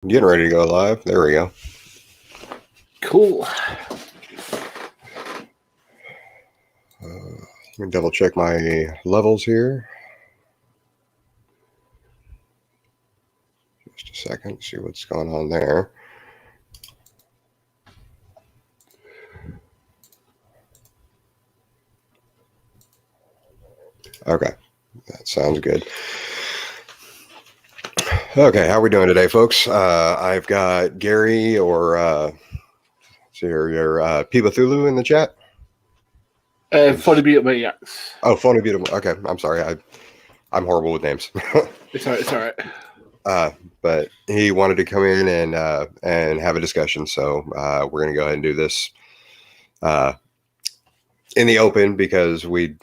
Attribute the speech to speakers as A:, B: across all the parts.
A: Getting ready to go live. There we go.
B: Cool.
A: Let me double check my levels here. Just a second, see what's going on there. Okay, that sounds good. Okay, how are we doing today, folks? I've got Gary or your Pibathulu in the chat.
B: Funny beat maniacs.
A: Oh, phony beautiful. Okay, I'm sorry. I'm horrible with names.
B: It's alright. It's alright.
A: But he wanted to come in and have a discussion, so we're going to go ahead and do this in the open because we're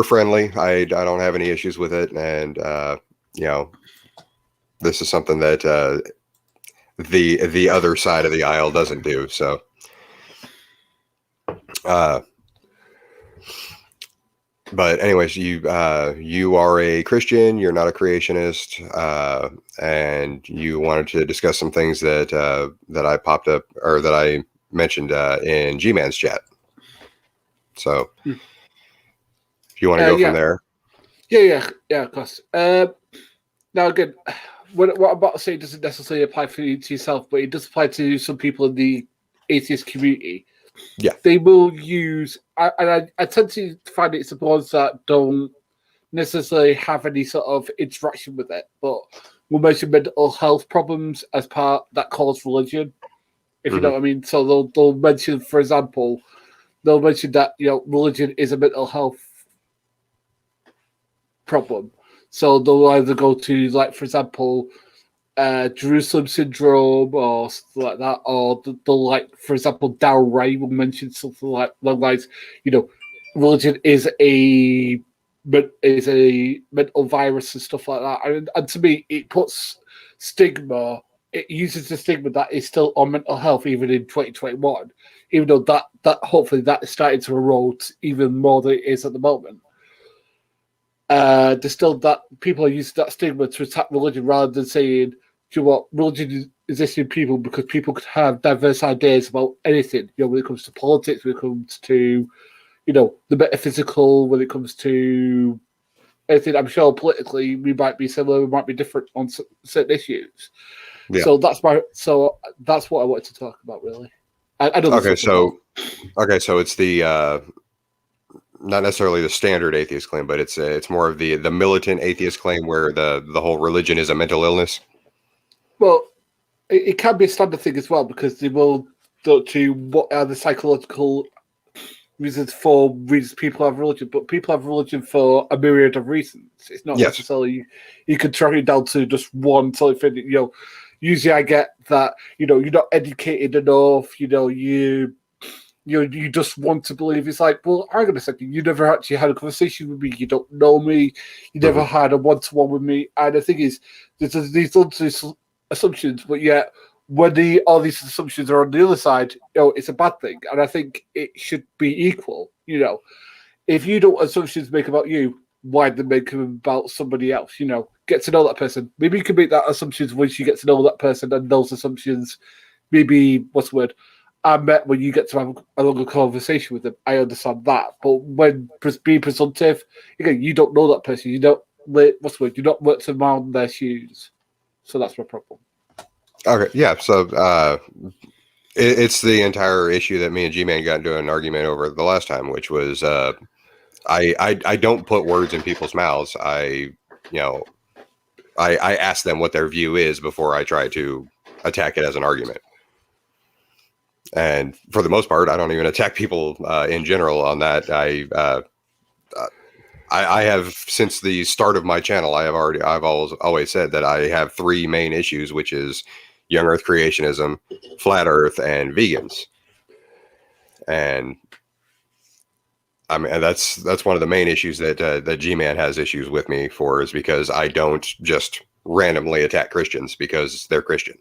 A: friendly. I don't have any issues with it, and this is something that the other side of the aisle doesn't do. So, but anyways, you are a Christian. You're not a creationist, and you wanted to discuss some things that I popped up or that I mentioned in G-Man's chat. So, if you want to go from there.
B: Yeah, of course. Now, again, what I'm about to say doesn't necessarily apply to yourself, but it does apply to some people in the atheist community.
A: Yeah.
B: They will use, and I tend to find it's the ones that don't necessarily have any sort of interaction with it, but will mention mental health problems as part that cause religion, if you know what I mean. So they'll mention, for example, that religion is a mental health problem. So they'll either go to, like, for example, Jerusalem syndrome or something like that, or they'll, like, for example, Darrell Ray will mention something like lines, religion is a mental virus and stuff like that. And to me, it puts stigma. It uses the stigma that is still on mental health even in 2021, even though that hopefully that is starting to erode even more than it is at the moment. There's still that people are using that stigma to attack religion rather than saying, do you know what, religion exists in people because people could have diverse ideas about anything, when it comes to politics, when it comes to, the metaphysical, when it comes to anything. I'm sure politically we might be similar, we might be different on certain issues.
A: Yeah.
B: So that's what I wanted to talk about, really. I don't
A: Okay, so it's the not necessarily the standard atheist claim, but it's more of the militant atheist claim where the whole religion is a mental illness.
B: Well, it can be a standard thing as well, because they will go to what are the psychological reasons people have religion, but people have religion for a myriad of reasons. It's not necessarily you can track it down to just one sort of thing. Usually I get that you're not educated enough. You just want to believe. It's like, well, hang on a second. You never actually had a conversation with me. You don't know me. You never had a one-to-one with me. And the thing is, there's these assumptions, but yet when all these assumptions are on the other side, it's a bad thing. And I think it should be equal. If you don't assumptions make about you, why they make them about somebody else? Get to know that person. Maybe you can make that assumptions once you get to know that person, and those assumptions, maybe what's the word? I met when you get to have a longer conversation with them. I understand that, but when being presumptive, again, you don't know that person. You don't what's the word? You don't work around their shoes. So that's my problem.
A: Okay, yeah. So it's the entire issue that me and G-Man got into an argument over the last time, which was I don't put words in people's mouths. I ask them what their view is before I try to attack it as an argument. And for the most part, I don't even attack people in general on that. I have, since the start of my channel, I've always said that I have three main issues, which is young Earth creationism, flat Earth, and vegans. And I mean, that's one of the main issues that G-Man has issues with me for, is because I don't just randomly attack Christians because they're Christian.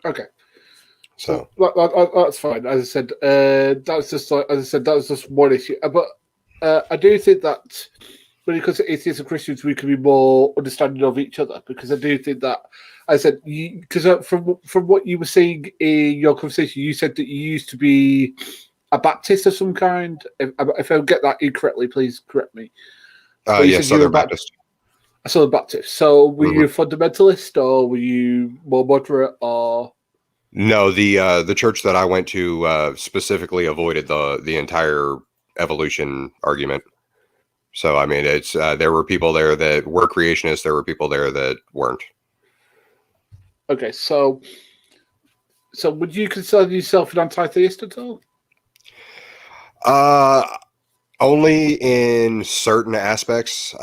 B: Okay.
A: So
B: that's fine. As I said, that was just one issue. But I do think that when it comes to atheists and Christians, we can be more understanding of each other, because I do think that I said because from what you were saying in your conversation, you said that you used to be a Baptist of some kind. If I get that incorrectly, please correct me. But you
A: Yeah,
B: said you were
A: Southern Baptist.
B: a Southern Baptist. So were
A: Hmm.
B: you a fundamentalist, or were you more moderate, or?
A: No, the church that I went to specifically avoided the entire evolution argument. So I mean, it's there were people there that were creationists. There were people there that weren't.
B: Okay, so would you consider yourself an anti-theist at all?
A: Uh, Only in certain aspects.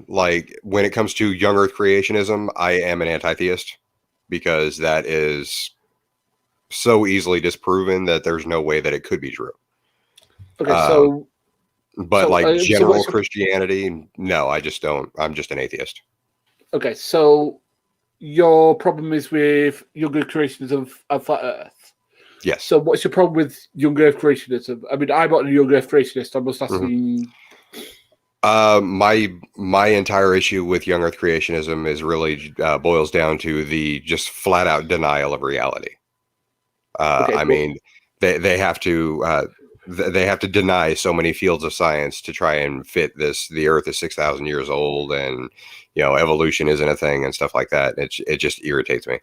A: Like when it comes to young Earth creationism, I am an anti-theist because that is so easily disproven that there's no way that it could be true.
B: Okay,
A: Um,
B: so
A: but like
B: so
A: general
B: what's your,
A: Christianity, no, I just don't. I'm just an atheist.
B: okay? So your problem is with younger creationism of flat Earth.
A: Yes.
B: So what's your problem with young Earth creationism? I mean, I'm not a young Earth creationist. I must ask
A: Mhm.
B: you.
A: My entire issue with young Earth creationism is really boils down to the just flat out denial of reality.
B: Okay,
A: I
B: but
A: mean, they have to they have to deny so many fields of science to try and fit this. The Earth is 6,000 years old, and evolution isn't a thing and stuff like that. It just irritates me.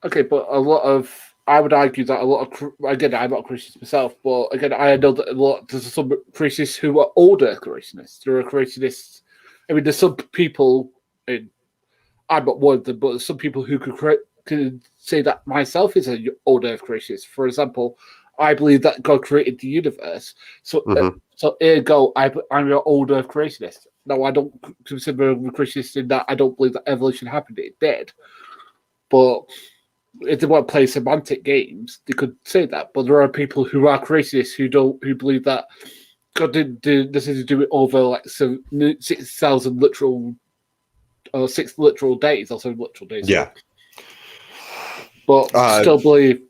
B: okay, but a lot of I would argue that a lot of again, I'm not a Christian myself, but again, I know that there's some Christians who are older creationists. There are creationists. I mean, there's some people. In, I'm not one of them, but there's some people who could say that myself is an old Earth creationist. For example, I believe that God created the universe, so
A: Hmm.
B: so ergo, I'm an old Earth creationist. Now, I don't consider a creationist in that I don't believe that evolution happened; it did, but if they want to play semantic games, they could say that. But there are people who are creationists who believe that God didn't do this to do it over like 6,000 literal or 6 literal days or 7 literal days.
A: Yeah.
B: So, but
A: Uh,
B: still believe,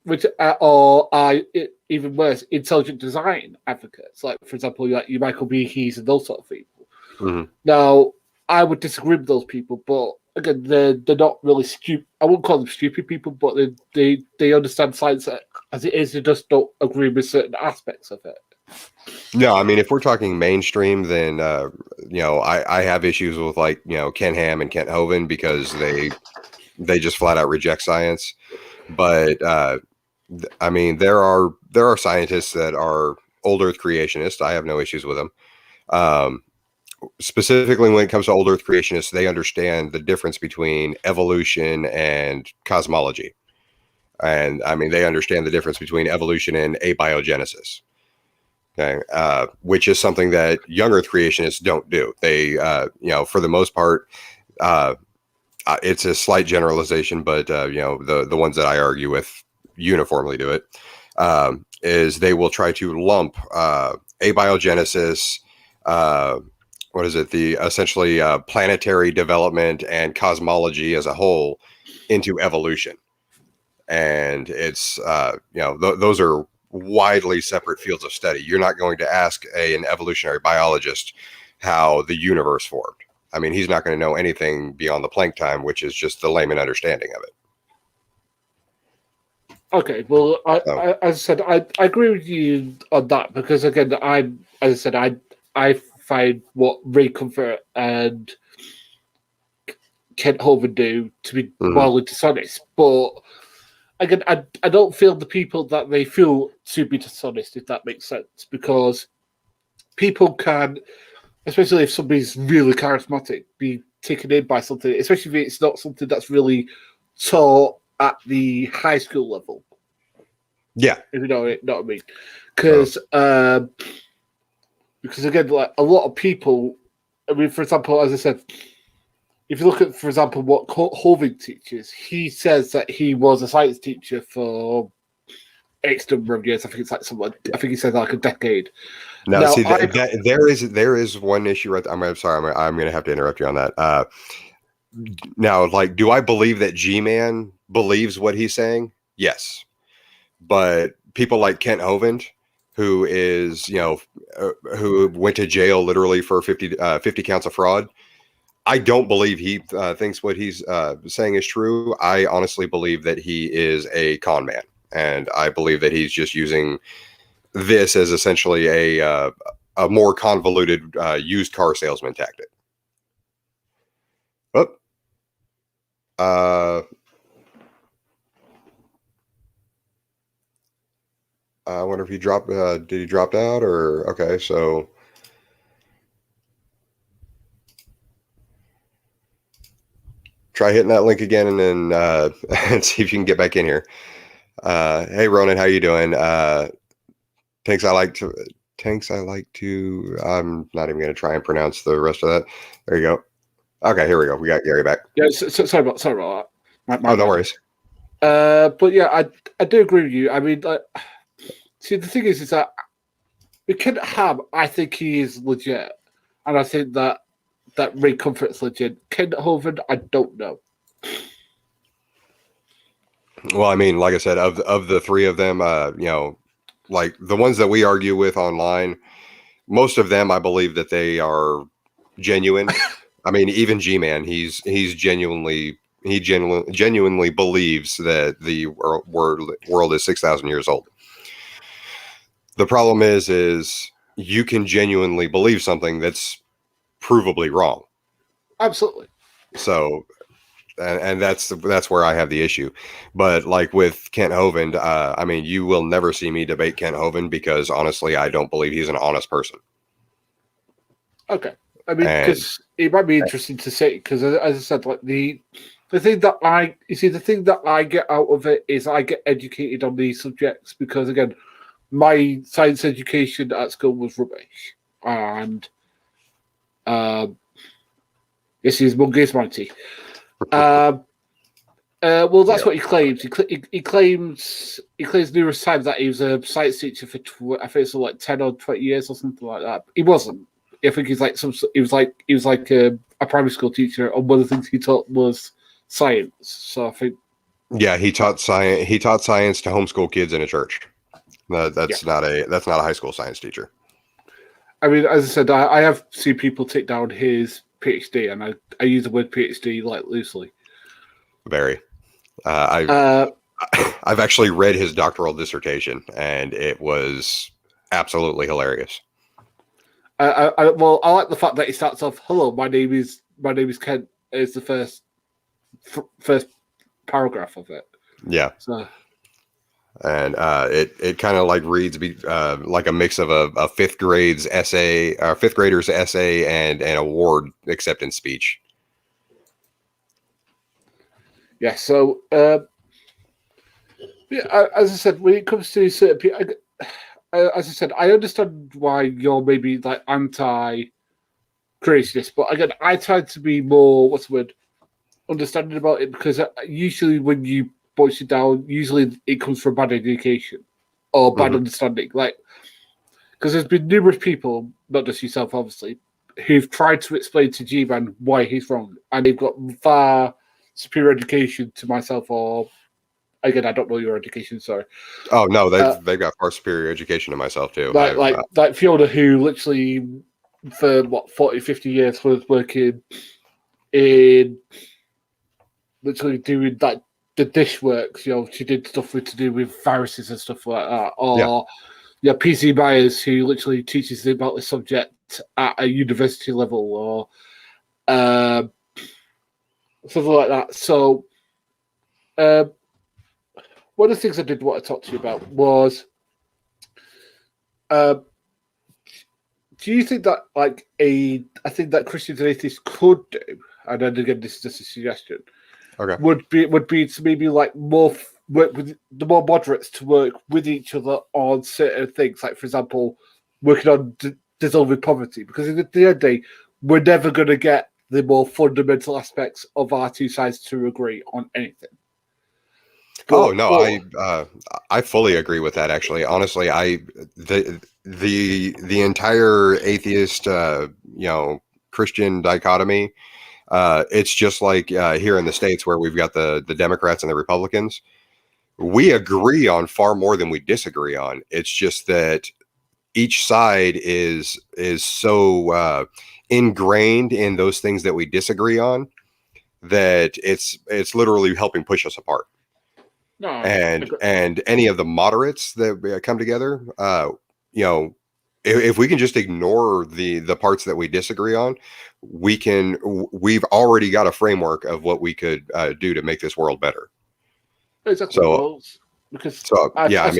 B: which or I even worse, intelligent design advocates, like for example, like you Michael B. Hees and those sort of people.
A: mhm.
B: Now, I would disagree with those people, but again, they're not really stupid. I wouldn't call them stupid people, but they understand science as it is. They just don't agree with certain aspects of it.
A: No, I mean, if we're talking mainstream, then I have issues with like Ken Ham and Kent Hovind because they just flat out reject science. But I mean, there are scientists that are old Earth creationists. I have no issues with them. Um, Specifically, when it comes to old Earth creationists, they understand the difference between evolution and cosmology, and I mean, they understand the difference between evolution and abiogenesis. Okay, which is something that young Earth creationists don't do. They, for the most part, uh, it's a slight generalization, but the ones that I argue with uniformly do it. Is they will try to lump abiogenesis, uh, what is it? The essentially planetary development and cosmology as a whole into evolution, and it's those are widely separate fields of study. You're not going to ask an evolutionary biologist how the universe formed. I mean, he's not going to know anything beyond the Planck time, which is just the layman understanding of it.
B: Okay, well,
A: So,
B: as I said, I agree with you on that because again, as I said, I find what Ray Comfort and Kent Hovind do to be
A: mhm.
B: morally dishonest, but again, I don't feel the people that they feel to be dishonest, if that makes sense, because people can, especially if somebody's really charismatic, be taken in by something, especially if it's not something that's really taught at the high school level,
A: Yeah.
B: if you know what I mean.
A: Uh,
B: Because again, like a lot of people, I mean, for example, as I said, if you look at, for example, what Hoving teaches, he says that he was a science teacher for X number of years. I think it's like someone. I think he said like a decade.
A: Now,
B: Now,
A: see that there is one issue right there. I'm sorry. I'm going to have to interrupt you on that. Now, like, do I believe that G-Man believes what he's saying? Yes, but people like Kent Hovind, who is who went to jail literally for 50 counts of fraud. I don't believe he thinks what he's saying is true. I honestly believe that he is a con man, and I believe that he's just using this as essentially a more convoluted used car salesman tactic. Oh, I wonder if he dropped. Did he drop out or okay? So try hitting that link again and then and see if you can get back in here. Hey Ronan, how you doing? Tanks I like to. I'm not even going to try and pronounce the rest of that. There you go. Okay, here we go. We got Gary back.
B: Yeah, sorry about that.
A: Oh, no worries.
B: But yeah, I do agree with you. I mean, see, the thing is that with Kent Ham, I think he is legit, and I think that Ray Comfort's legit. Kent Hovind, I don't know.
A: Well, I mean, like I said, of the three of them, like the ones that we argue with online, most of them, I believe that they are genuine. I mean, even G-Man, he genuinely believes that the world is 6,000 years old. The problem is you can genuinely believe something that's provably wrong.
B: Absolutely.
A: So, and that's where I have the issue. But like with Kent Hovind, I mean, you will never see me debate Kent Hovind because honestly, I don't believe he's an honest person.
B: Okay. I mean, because it might be interesting to say, because as I said, like the thing that I get out of it is I get educated on these subjects because again, my science education at school was rubbish, and this is Munga's mighty. Well, that's what he claims. He claims numerous times that he was a science teacher for I think it's like 10 or 20 years or something like that. He wasn't. I think he was like a primary school teacher, and one of the things he taught was science. So I think.
A: Yeah, he taught science. He taught science to homeschool kids in a church. That's not a high school science teacher.
B: I mean, as I said, I have seen people take down his PhD, and I use the word PhD like loosely.
A: Very. I've actually read his doctoral dissertation, and it was absolutely hilarious.
B: I like the fact that he starts off, "Hello, my name is Kent." Is the first paragraph of it.
A: Yeah.
B: So.
A: And it kind of like reads like a mix of a fifth grader's essay and an award acceptance speech.
B: Yeah. So, yeah, as I said, when it comes to certain people, as I said, I understand why you're maybe like anti-creationist, but again, I try to be more understanding about it because usually when you boils it down, usually it comes from bad education or bad understanding. Like, because there's been numerous people, not just yourself, obviously, who've tried to explain to G-Man why he's wrong, and they've got far superior education to myself, or again, I don't know your education, sorry.
A: Oh no, they've got far superior education to myself too.
B: Like Fiona, who literally for 40, 50 years was working in literally doing like the dish works, she did stuff to do with viruses and stuff like that. Or PC Myers, who literally teaches about the subject at a university level, or something like that. So, one of the things I did want to talk to you about was, do you think that I think that Christians and atheists could do, and then again, this is just a suggestion.
A: Okay.
B: Would be to maybe like more work with the more moderates to work with each other on certain things, like for example, working on dissolving poverty, because at the end of the day, we're never going to get the more fundamental aspects of our two sides to agree on anything.
A: I fully agree with that. Actually, honestly, the entire atheist, Christian dichotomy. It's just like here in the States where we've got the Democrats and the Republicans. We agree on far more than we disagree on. It's just that each side is so ingrained in those things that we disagree on that it's literally helping push us apart.
B: No,
A: And any of the moderates that come together, you know, if we can just ignore the parts that we disagree on, we've already got a framework of what we could do to make this world better.
B: exactly. Well, because
A: yeah,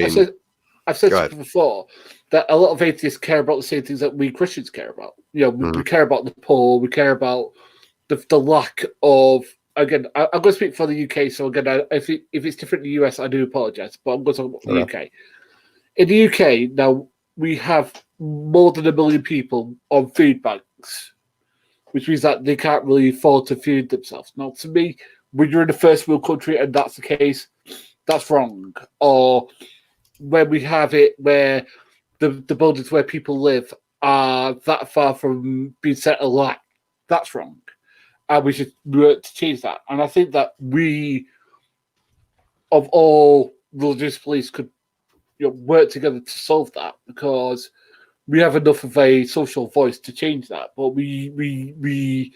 B: I've said before that a lot of atheists care about the same things that we Christians care about. You know, we care about the poor, we care about the lack of. Again, I'm going to speak for the UK. So again, if it's different in the US, I do apologise, but I'm going to talk about the UK. In the UK now, we have more than 1 million people on food banks, which means that they can't really afford to feed themselves. Now, to me, when you're in a first world country and that's the case, that's wrong. Or when we have it where the buildings where people live are that far from being set alight, that's wrong. And we should work to change that. And I think that we, of all religious beliefs, could work together to solve that, because we have enough of a social voice to change that. But we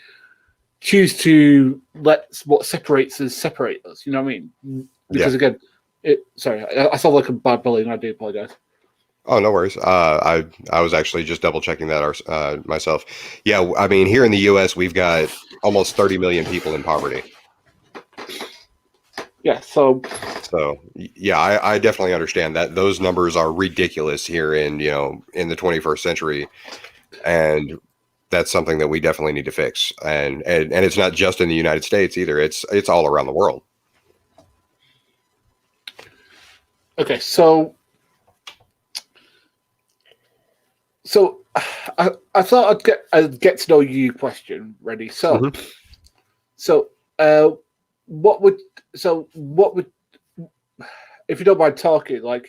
B: choose to let what separates us separate us. You know what I mean? Because again, sorry, I sound like a bad bully, and I do apologize.
A: Oh, no worries. I was actually just double checking that myself. Yeah, I mean, here in the U.S., we've got almost 30 million people in poverty.
B: Yeah. So
A: yeah, I definitely understand that those numbers are ridiculous here in in the 21st century, and that's something that we definitely need to fix. And it's not just in the United States either. It's all around the world.
B: Okay, so I thought I'd get to know you question ready. So what would if you don't mind talking, like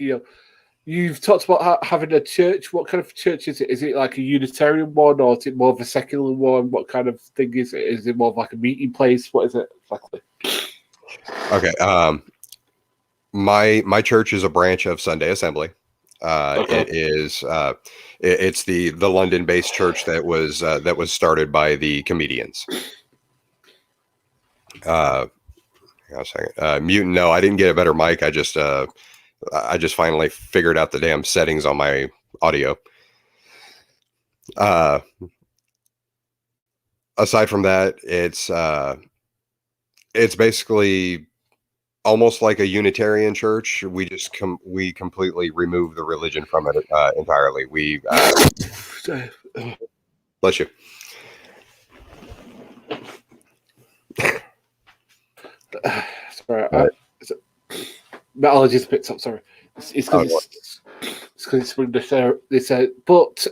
B: you've talked about having a church. What kind of church is it? Is it like a Unitarian one, or is it more of a secular one? What kind of thing is it? Is it more of like a meeting place? What is it exactly?
A: Okay. My church is a branch of Sunday Assembly. It is it's the London-based church that was started by the comedians. Hang on a second. Mutant. No, I didn't get a better mic. I just finally figured out the damn settings on my audio. Aside from that, it's basically almost like a Unitarian church. We completely remove the religion from it entirely. We bless you.
B: Sorry, my allergies picked up. Sorry, it's because it's spring this but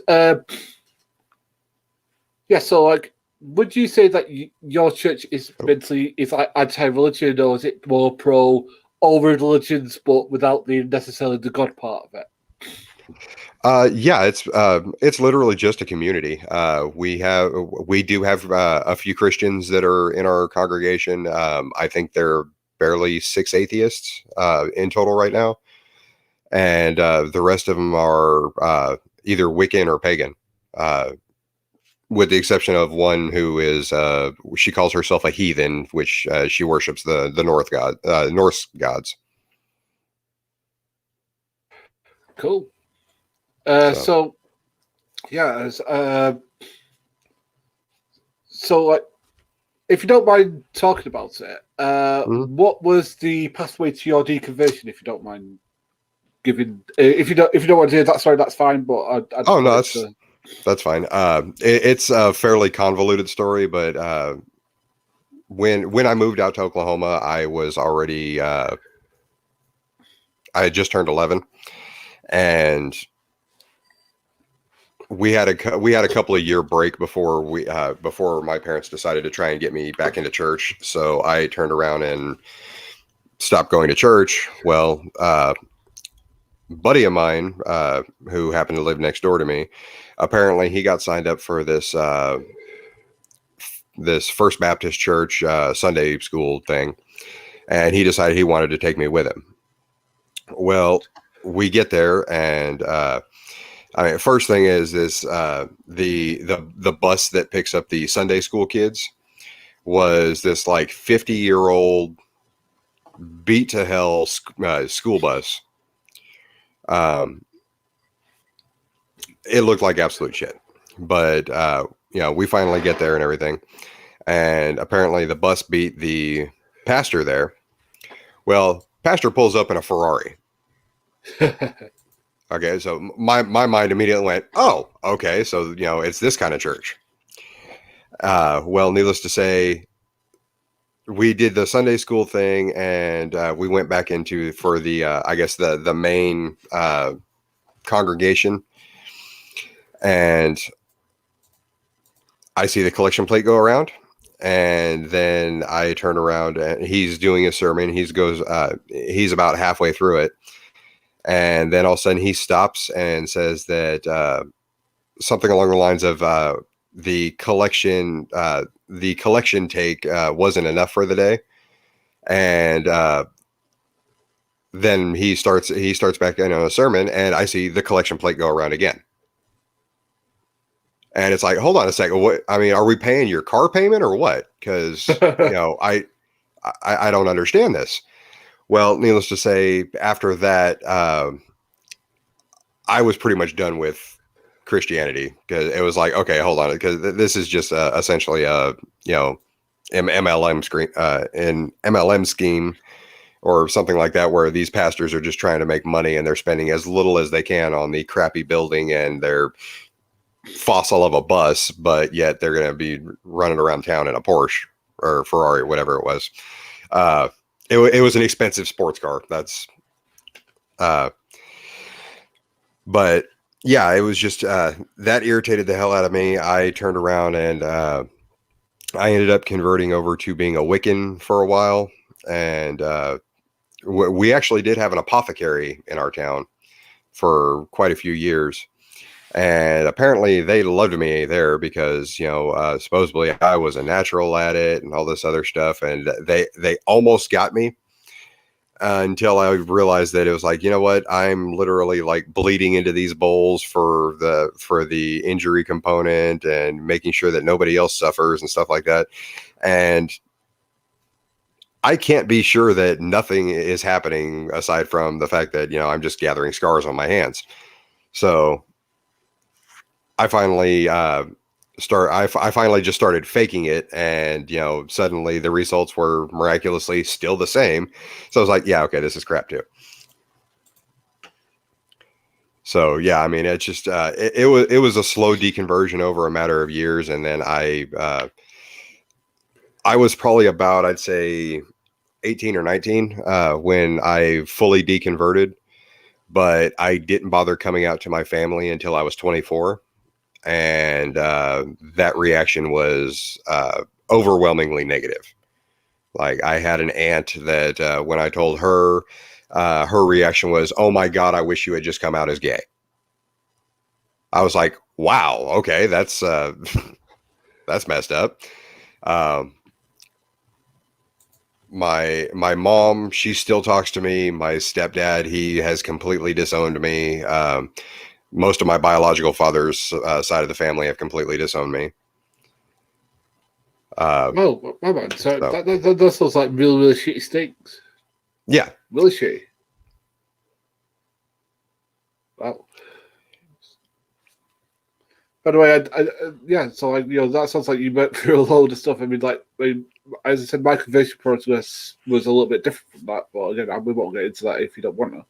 B: yeah. So like, would you say that your church is mentally like anti-religion, or is it more pro all religions but without necessarily the God part of it?
A: Yeah, it's literally just a community. We do have a few Christians that are in our congregation. I think there are barely 6 atheists in total right now, and the rest of them are either Wiccan or pagan, with the exception of one who is she calls herself a heathen, which she worships the Norse gods.
B: Cool. So yeah, so like, if you don't mind talking about it, what was the pathway to your deconversion? If you don't mind giving, if you don't want to do that, sorry, that's fine. But
A: that's fine. It's a fairly convoluted story, but when I moved out to Oklahoma, I was already I had just turned 11, and we had a couple of year break before my parents decided to try and get me back into church. So I turned around and stopped going to church. Well, buddy of mine who happened to live next door to me, apparently he got signed up for this First Baptist Church Sunday school thing, and he decided he wanted to take me with him. Well, we get there, and I mean, first thing is this: the bus that picks up the Sunday school kids was this like 50-year-old beat to hell school bus. Um, it looked like absolute shit, but we finally get there and everything, and apparently the bus beat the pastor there. Well, pastor pulls up in a Ferrari. Okay, so my mind immediately went, oh, okay, so it's this kind of church. Well, needless to say, we did the Sunday school thing, and we went back into for the I guess the main congregation, and I see the collection plate go around, and then I turn around and he's doing a sermon. He's about halfway through it, and then all of a sudden he stops and says that something along the lines of the collection take wasn't enough for the day, and then he starts back in on a sermon, and I see the collection plate go around again. And it's like, hold on a second. What? I mean, are we paying your car payment or what? Because I don't understand this. Well, needless to say, after that, I was pretty much done with Christianity, because it was like, okay, hold on, because this is just essentially a MLM screen, an MLM scheme or something like that, where these pastors are just trying to make money and they're spending as little as they can on the crappy building and their fossil of a bus, but yet they're going to be running around town in a Porsche or Ferrari, whatever it was. It was an expensive sports car. That's but yeah, it was just that irritated the hell out of me. I turned around and I ended up converting over to being a Wiccan for a while, and we actually did have an apothecary in our town for quite a few years. And apparently they loved me there because, supposedly I was a natural at it and all this other stuff. And they almost got me until I realized that it was like, you know what? I'm literally like bleeding into these bowls for the injury component and making sure that nobody else suffers and stuff like that. And I can't be sure that nothing is happening aside from the fact that, I'm just gathering scars on my hands. So I finally I finally just started faking it, and suddenly the results were miraculously still the same. So I was like, yeah, okay, this is crap too. So yeah, I mean, it's just it was a slow deconversion over a matter of years, and then I was probably about, I'd say, 18 or 19 when I fully deconverted, but I didn't bother coming out to my family until I was 24. And that reaction was overwhelmingly negative. Like, I had an aunt that when I told her, her reaction was, "Oh my God, I wish you had just come out as gay." I was like, "Wow, okay, that's that's messed up." My mom, she still talks to me. My stepdad, he has completely disowned me. Most of my biological father's side of the family have completely disowned me.
B: Oh, my man. So that sounds like really, really shitty stinks.
A: Yeah.
B: Really shitty. Wow. By the way, yeah, so that sounds like you went through a load of stuff. I mean, as I said, my conversion process was a little bit different from that. But again, we won't get into that if you don't want to.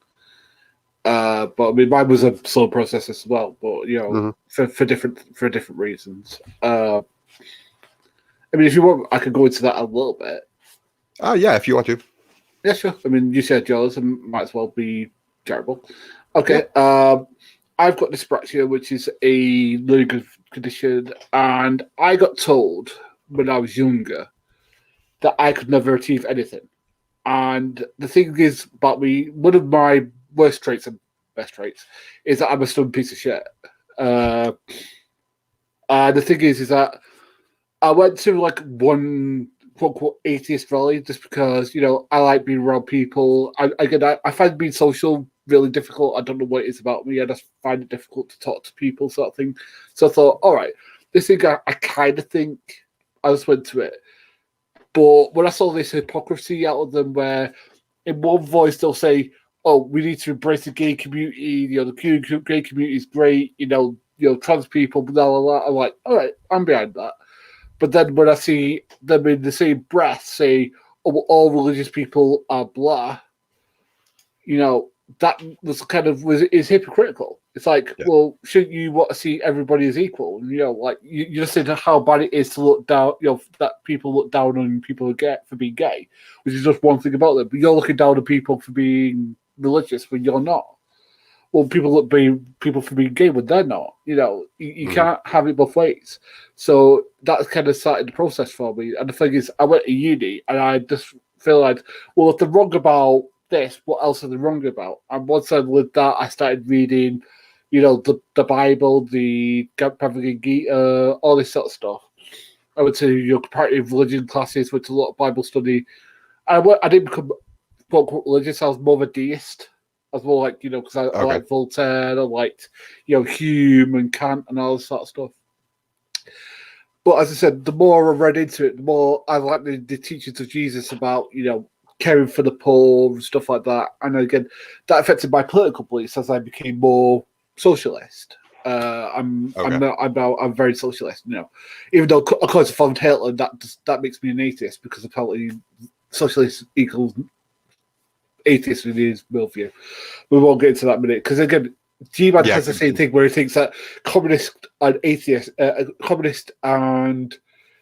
B: But I mean, mine was a slow process as well. But
A: Mm-hmm.
B: for different reasons. I mean, if you want, I could go into that a little bit.
A: Oh yeah, if you want to.
B: Yeah, sure. I mean, you said yours, and might as well be terrible. Okay.
A: Yeah.
B: I've got dyspraxia, which is a learning condition, and I got told when I was younger that I could never achieve anything. And the thing is about me, one of my worst traits and best traits is that I'm a stubborn piece of shit. The thing is that I went to like one quote unquote atheist rally just because I like being around people. I find being social really difficult. I don't know what it is about me. I just find it difficult to talk to people, sort of thing. So I thought, all right, this thing I kind of think I just went to it. But when I saw this hypocrisy out of them, where in one voice they'll say, "Oh, we need to embrace the gay community. You know, the gay community is great. Trans people, blah blah blah." I'm like, all right, I'm behind that. But then when I see them in the same breath say, "Oh, well, all religious people are blah," that was is hypocritical. It's like,
A: Yeah.
B: well, shouldn't you want to see everybody as equal? Like you just said how bad it is to look down, that people look down on people for being gay, which is just one thing about them. But you're looking down on people for being religious when you're not. Well, people for being gay when they're not. You can't have it both ways. So that kind of started the process for me. And the thing is, I went to uni and I just feel like, well, if they're wrong about this, what else are they wrong about? And once I did that, I started reading, the Bible, the Bhagavad Gita, all this sort of stuff. I went to your comparative religion classes, went to a lot of Bible study. I didn't become quote unquote religious. I was more of a deist. I was more like, because I liked Voltaire, I liked, Hume and Kant and all this sort of stuff. But as I said, the more I read into it, the more I liked the teachings of Jesus about, caring for the poor and stuff like that. And again, that affected my political beliefs as I became more socialist. I'm very socialist, even though according to von Hitler, that makes me an atheist because apparently socialist equals atheist in his worldview. We won't get into that in a minute because again, G-Man has the same thing where he thinks that communist and atheist, communist and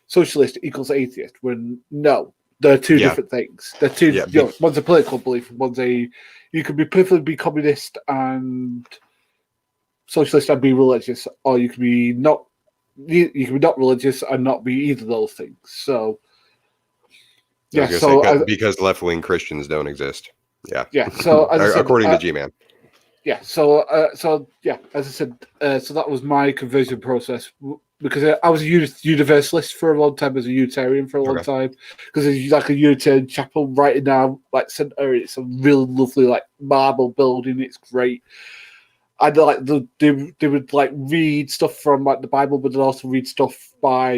B: socialist equals atheist. When no, they're two different things. They're two. One's a political belief, and one's a. You can perfectly be communist and socialist and be religious, or you can be not. You can be not religious and not be either of those things. So,
A: because left-wing Christians don't exist.
B: Yeah. So
A: according to G-Man.
B: Yeah. So as I said, so that was my conversion process because I was a universalist for a long time, as a Unitarian for a long time, because there's like a Unitarian chapel right in our center. It's a really lovely marble building. It's great. And they would read stuff from the Bible, but they'd also read stuff by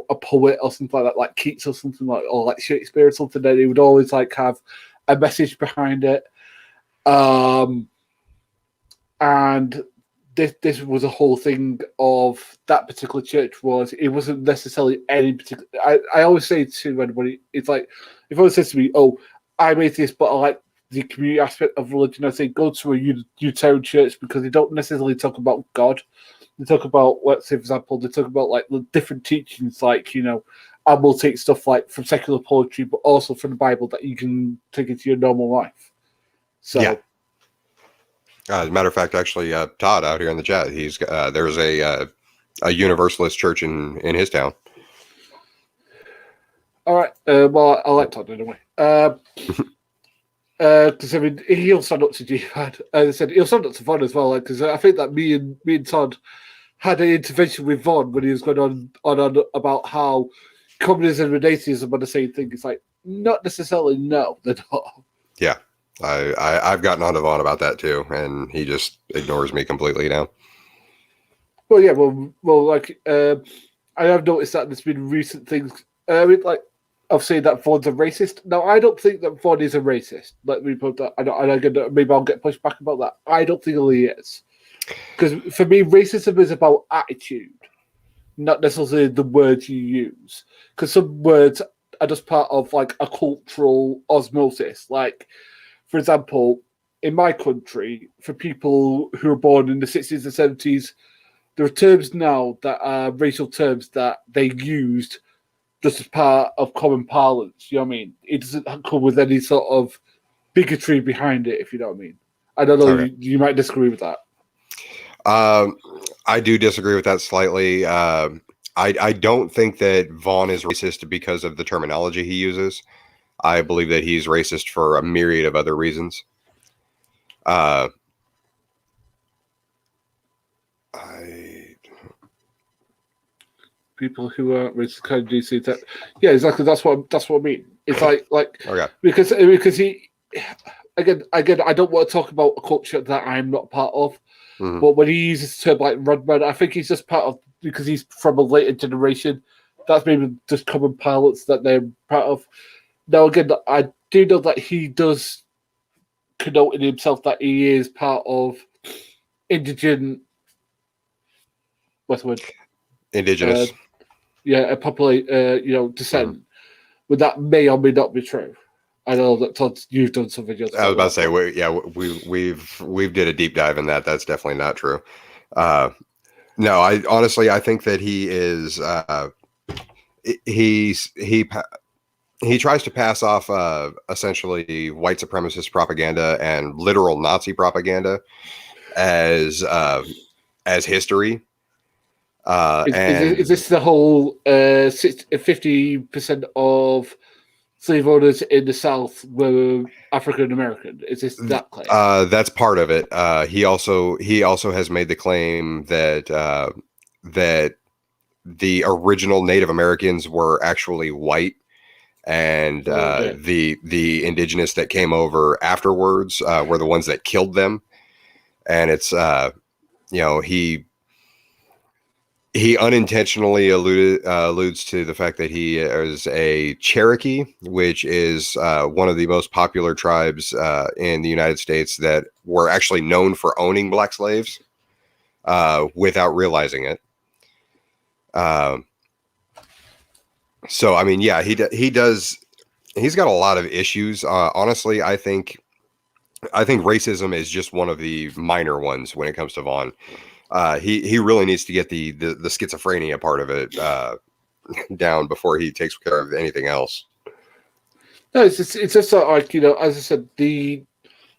B: a poet or something like Keats or something or Shakespeare or something. That they would always have a message behind it. And this was a whole thing of that particular church it wasn't necessarily any particular. I always say to anybody, it's like if anyone says to me, "Oh, I'm atheist, but I like the community aspect of religion," I say go to a Unitarian church because they don't necessarily talk about God. They talk about, let's say, for example, they talk about the different teachings, and we'll take stuff from secular poetry, but also from the Bible that you can take into your normal life. So.
A: Yeah. As a matter of fact, actually, Todd out here in the chat, he's there's a Universalist church in his town.
B: All right. Well, I like Todd anyway. Because he'll stand up to Jihad. As I said, he'll stand up to Von as well. Because I think that me and Todd had an intervention with Von when he was going on about how communism and atheism are the same thing. It's not necessarily. No, they're not.
A: Yeah. I've gotten on to Vaughn about that too, and he just ignores me completely now.
B: Well, yeah, I have noticed that there's been recent things. I've seen that Vaughn's a racist. Now, I don't think that Vaughn is a racist. Let me put that. Maybe I'll get pushed back about that. I don't think he is, because for me, racism is about attitude, not necessarily the words you use. Because some words are just part of a cultural osmosis, for example, in my country, for people who were born in the 60s and 70s, there are terms now that are racial terms that they used just as part of common parlance. You know what I mean? It doesn't come with any sort of bigotry behind it, if you know what I mean. I don't know. Okay. You might disagree with that.
A: I do disagree with that slightly. I don't think that Vaughn is racist because of the terminology he uses. I believe that he's racist for a myriad of other reasons.
B: People who are racist kind of do see that. Yeah, exactly. That's what I mean. It's okay. Because he, again, I don't want to talk about a culture that I'm not part of.
A: Mhm.
B: But when he uses the term like Rodman, I think he's just part of because he's from a later generation. That's maybe just common pilots that they're part of. Now again, I do know that he does connote in himself that he is part of indigent. What's the word?
A: Indigenous.
B: A populate,
A: Mhm.
B: descent. But that may or may not be true. I know that Todd, you've done some videos
A: I was about to
B: about
A: say,
B: that.
A: we've did a deep dive in that. That's definitely not true. Uh, no, I honestly I think that he is he's he tries to pass off essentially white supremacist propaganda and literal Nazi propaganda as history.
B: Is
A: And
B: this the whole 50% of slave owners in the South were African American? Is this that claim?
A: that's part of it. He also has made the claim that that the original Native Americans were actually white, and
B: Okay.
A: the indigenous that came over afterwards were the ones that killed them. And it's he unintentionally alludes to the fact that he is a Cherokee, which is one of the most popular tribes in the United States that were actually known for owning black slaves without realizing it. Um, so, I mean, yeah, he does. He's got a lot of issues. Honestly, I think racism is just one of the minor ones when it comes to Vaughn. He really needs to get the schizophrenia part of it down before he takes care of anything else.
B: No, it's just like, as I said, the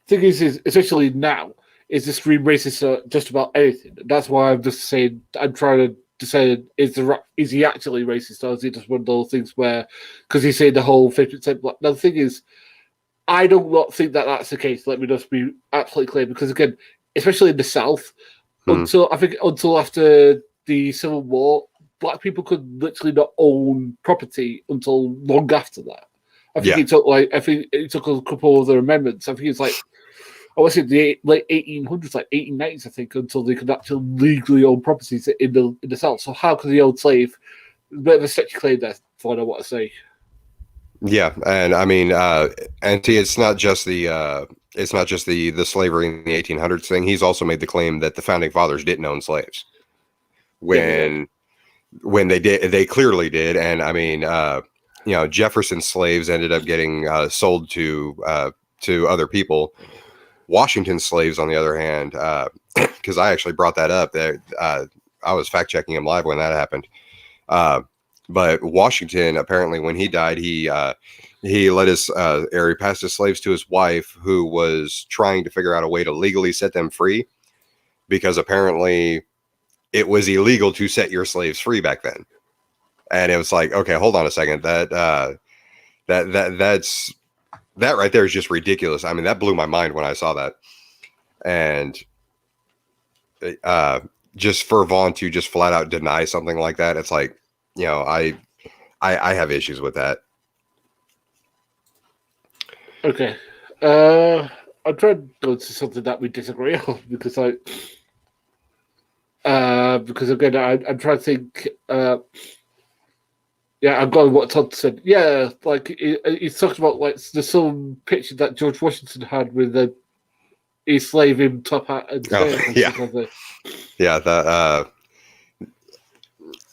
B: thing is especially now, is this stream racist just about anything. That's why I'm just saying, I'm trying to decide, is he actually racist, or is he just one of those things where, because he's saying the whole 50% black. Now, the thing is, I do not think that that's the case. Let me just be absolutely clear, because again, especially in the South,
A: Hmm.
B: until after the Civil War, black people could literally not own property until long after that.
A: Yeah,
B: I think it took a couple of the amendments. I think it's like, I was in the late 1800s, like 1890s, I think, until they could actually legally own properties in the South. So how could the old slave? A bit of a stretchy claim there, for what I want to say.
A: yeah, and I mean, and see, it's not just the slavery in the 1800s thing. He's also made the claim that the founding fathers didn't own slaves
B: Yeah, yeah.
A: when they did. They clearly did, and I mean, Jefferson's slaves ended up getting sold to other people. Washington's slaves, on the other hand, because I actually brought that up, that I was fact checking him live when that happened. Uh, but Washington, apparently, when he died, he let he passed his slaves to his wife, who was trying to figure out a way to legally set them free, because apparently it was illegal to set your slaves free back then. And it was like, okay, hold on a second, that right there is just ridiculous. I mean, that blew my mind when I saw that. And uh, just for Vaughn to just flat out deny something like that, it's like, I have issues with that.
B: Okay. I'm trying to go to something that we disagree on, because again, I'm trying to think. Yeah, I'm going what Todd said. Yeah, like he's talked about, like, there's some picture that George Washington had with his slave in top hat and
A: Oh,
B: tail and
A: yeah,
B: stuff like that.
A: yeah,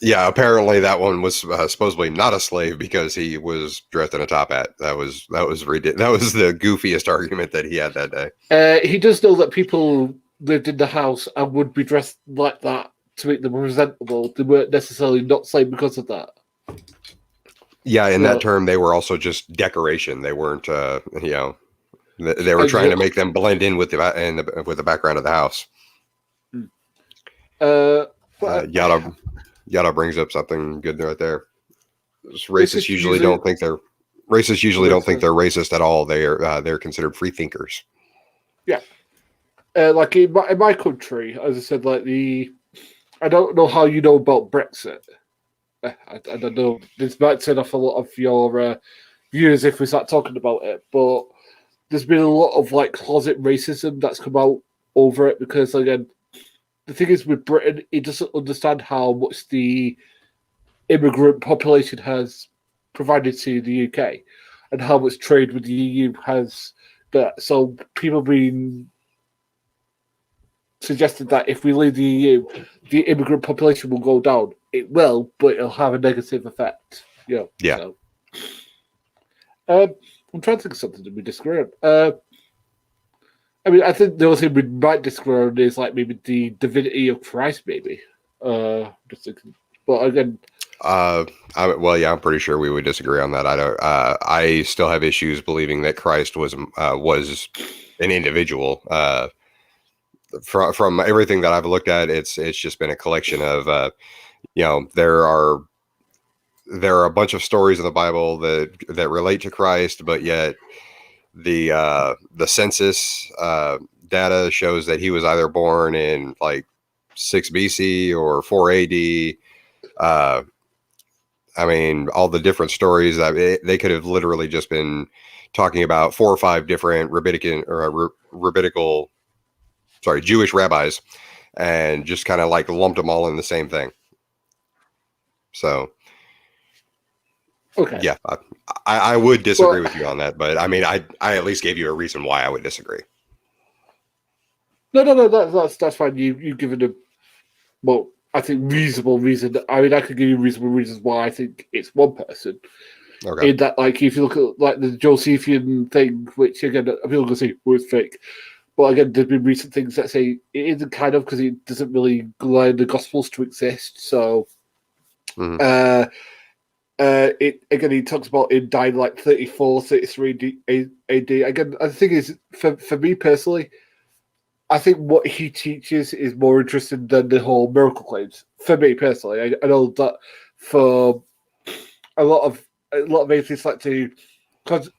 A: yeah. Apparently, that one was supposedly not a slave because he was dressed in a top hat. That was ridiculous. That was the goofiest argument that he had that day.
B: He does know that people lived in the house and would be dressed like that to make them presentable. They weren't necessarily not slave because of that.
A: Yeah, in that
B: So,
A: term, they were also just decoration. They weren't, they were
B: and
A: trying
B: so,
A: to make them blend in with with the background of the house.
B: uh, but
A: Yada brings up something good right there.
B: it's
A: Racists
B: just
A: usually
B: usually
A: don't think they're Racists usually don't think
B: racist.
A: they're racist at all. They're considered free thinkers.
B: Yeah, like in my country, as I said, I don't know how you know about Brexit. I don't know. This might turn off a lot of your viewers if we start talking about it, but there's been a lot of like closet racism that's come out over it because again, the thing is with Britain, it doesn't understand how much the immigrant population has provided to the UK and how much trade with the EU has that. So people been suggested that if we leave the EU, the immigrant population will go down. It will, but it'll have a negative effect. Yeah. So, I'm trying to think of something that we disagree on. I mean, I think the only thing we might disagree on is like maybe the divinity of Christ, maybe. Just thinking, but again,
A: I'm pretty sure we would disagree on that. I don't. I still have issues believing that Christ was an individual. From everything that I've looked at, it's just been a collection of, there are a bunch of stories in the Bible that relate to Christ, but yet the census data shows that he was either born in like 6 BC or 4 AD. I mean, all the different stories they could have literally just been talking about 4 or 5 different Jewish rabbis, and just kind of like lumped them all in the same thing. So,
B: okay,
A: yeah, I would disagree with you on that, but I mean, I at least gave you a reason why I would disagree.
B: No, that's fine. You've given a I think reasonable reason. I mean, I could give you reasonable reasons why I think it's one person.
A: Okay.
B: In that, like, if you look at like the Josephian thing, which again, people are going to say was fake, but again, there's been recent things that say it isn't kind of because it doesn't really allow the Gospels to exist. So, he talks about him dying like 34, 33 AD. Again, the thing is, for me personally, I think what he teaches is more interesting than the whole miracle claims. For me personally, I know that for a lot of atheists like to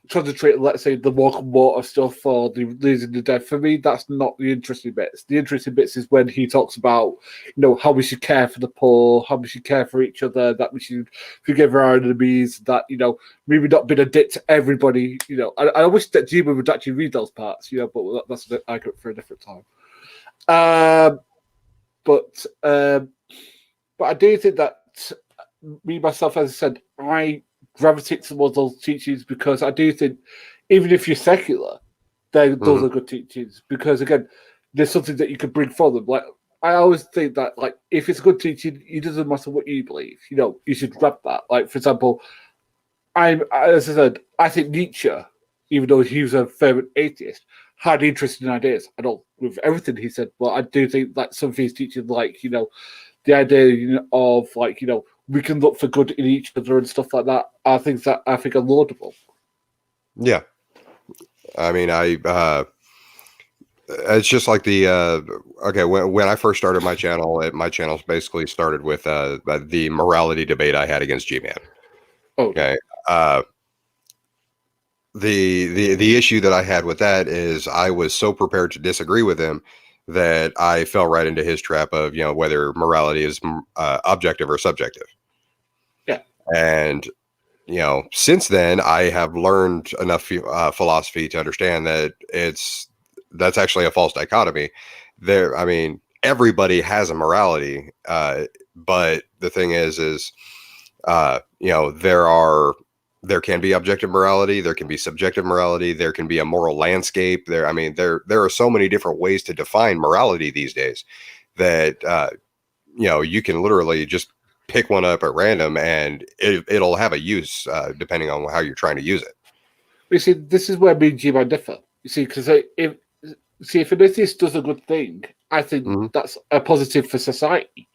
B: concentrate, let's say, the walk on water stuff or the losing the dead. For me, that's not the interesting bits. The interesting bits is when he talks about, how we should care for the poor, how we should care for each other, that we should forgive our enemies, that, maybe not being a dick to everybody. I wish that Jima would actually read those parts, but that's an argument for a different time. But I do think that me, myself, as I said, I gravitate towards those teachings because I do think, even if you're secular, those are good teachings because, again, there's something that you can bring for them. Like, I always think that, like, if it's a good teaching, it doesn't matter what you believe. You should grab that. Like, for example, as I said, I think Nietzsche, even though he was a fervent atheist, had interesting ideas. I don't agree with everything he said, but I do think that some of his teachings, like, the idea of, like, we can look for good in each other and stuff like that, are things that I think are laudable.
A: Yeah. I mean, it's just like when I first started my channel basically started with the morality debate I had against G-Man. Okay. The issue that I had with that is I was so prepared to disagree with him that I fell right into his trap of, whether morality is objective or subjective.
B: Yeah.
A: And, since then I have learned enough philosophy to understand that that's actually a false dichotomy. I mean, everybody has a morality, but the thing is, there can be objective morality, there can be subjective morality, there can be a moral landscape. There are so many different ways to define morality these days that you can literally just pick one up at random and it'll have a use depending on how you're trying to use it.
B: You see, this is where me and G-Man differ. You see, because if an atheist does a good thing, I think that's a positive for society.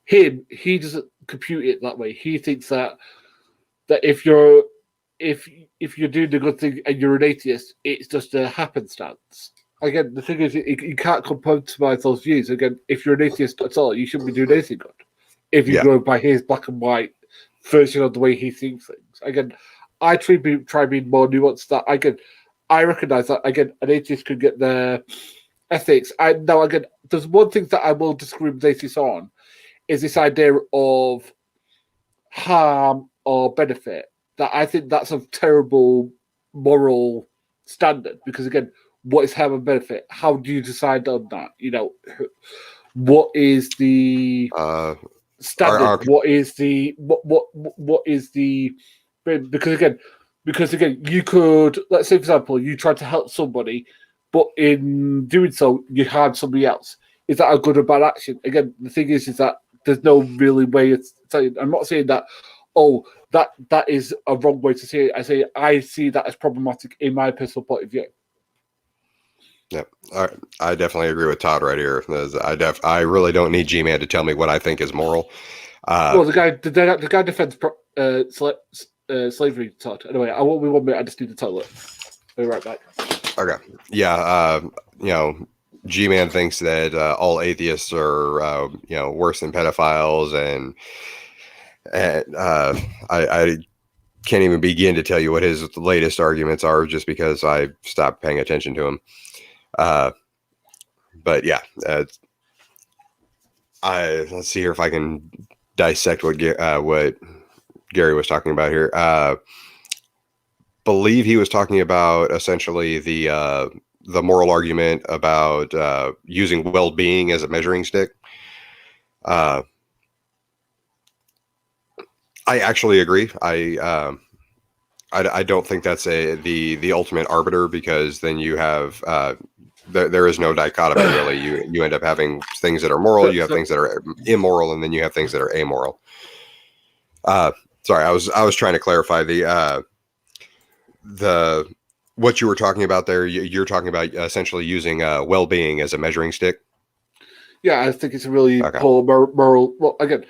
B: He doesn't compute it that way. He thinks that if you're doing the good thing and you're an atheist, it's just a happenstance. Again, the thing is, you can't compromise those views. Again, if you're an atheist at all, you shouldn't be doing anything good. If you go by his black and white version of the way he thinks things. Again, I try being more nuanced. That again, I recognise that again, an atheist could get their ethics. Again, there's one thing that I will disagree with atheists on is this idea of harm or benefit. That I think that's a terrible moral standard? Because again, what is harm and benefit? How do you decide on that? What is the standard? What is the what is the because again, you could, let's say for example, you tried to help somebody, but in doing so, you harmed somebody else. Is that a good or bad action? Again, the thing is that there's no really way of saying. I'm not saying that. Oh, that is a wrong way to see it. I see that as problematic in my personal point of view.
A: Yeah, I definitely agree with Todd right here. I really don't need G-Man to tell me what I think is moral.
B: Well, the guy defends slavery, Todd. Anyway, I won't be 1 minute. I just need the toilet. I'll be right back.
A: Okay. Yeah. G-Man thinks that all atheists are worse than pedophiles, and I can't even begin to tell you what his latest arguments are, just because I stopped paying attention to him. But yeah, let's see here if I can dissect what Gary was talking about here. Believe he was talking about essentially the moral argument about using well-being as a measuring stick. I actually agree. I don't think that's the ultimate arbiter, because then you have there is no dichotomy really. You end up having things that are moral, you have things that are immoral, and then you have things that are amoral. Sorry, I was trying to clarify the what you were talking about there. You're talking about essentially using well-being as a measuring stick.
B: Yeah, I think it's a really poor moral. Well, again,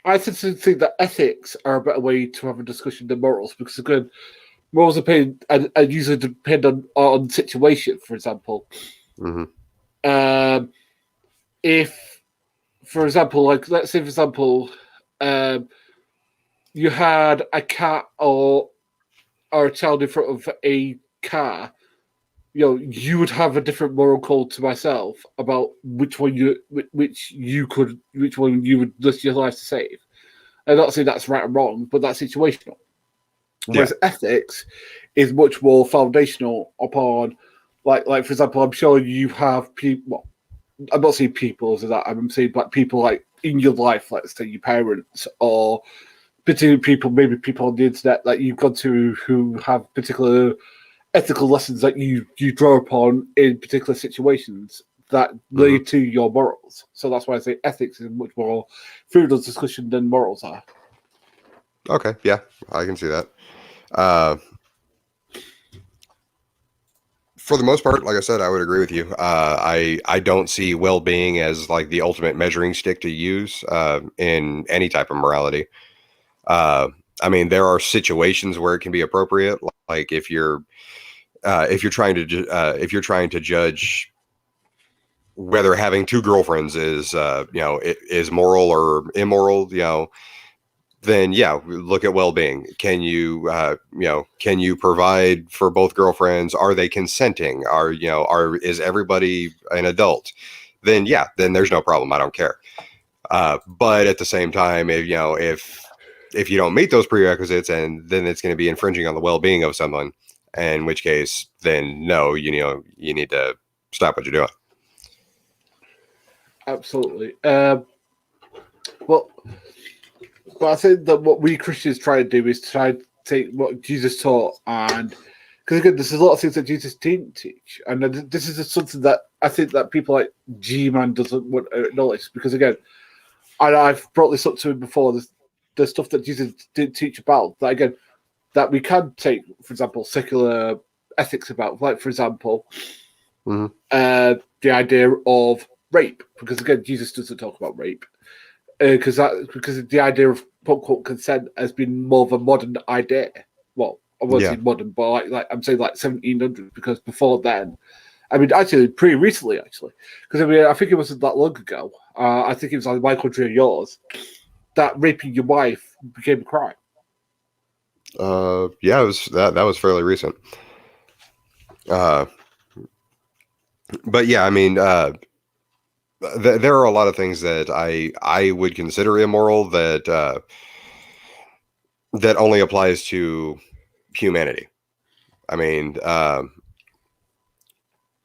B: I think that ethics are a better way to have a discussion than morals, because again, morals are usually depend on situation. For example, if, for example, like let's say, for example, you had a cat or a child in front of a car, you would have a different moral code to myself about which one you would risk your life to save. I'm not saying that's right or wrong, but that's situational. Whereas ethics is much more foundational upon, like for example, I'm sure you have people. Well, I'm not saying people as that. I'm saying like people like in your life, let's say your parents, or particular people, maybe people on the internet that you've gone to who have particular ethical lessons that you draw upon in particular situations that lead to your morals. So that's why I say ethics is much more fruitful discussion than morals are.
A: Okay, yeah, I can see that. For the most part, like I said, I would agree with you. I don't see well-being as like the ultimate measuring stick to use in any type of morality. I mean, there are situations where it can be appropriate, like if you're trying to judge whether having two girlfriends is is moral or immoral, then yeah, look at well-being. Can you provide for both girlfriends? Are they consenting? Is everybody an adult? Then yeah, then there's no problem. I don't care. But at the same time, if you don't meet those prerequisites, and then it's going to be infringing on the well-being of someone, in which case, then no, you need to stop what you're doing.
B: Absolutely. Well, but I think that what we Christians try to do is try to take what Jesus taught, and because again, there's a lot of things that Jesus didn't teach, and this is something that I think that people like G-Man doesn't want to acknowledge, because again, and I've brought this up to him before. The stuff that Jesus didn't teach about that, again, that we can take, for example, secular ethics about, like for example, the idea of rape, because again, Jesus doesn't talk about rape, because the idea of quote unquote consent has been more of a modern idea. Well, I won't say modern, but like I'm saying like 1700s, because before then, I mean, actually, pretty recently, because I mean, I think it wasn't that long ago. I think it was like My Country or Yours, that raping your wife became a crime.
A: Yeah, it was that was fairly recent. But yeah, I mean, there are a lot of things that I would consider immoral that only applies to humanity. I mean,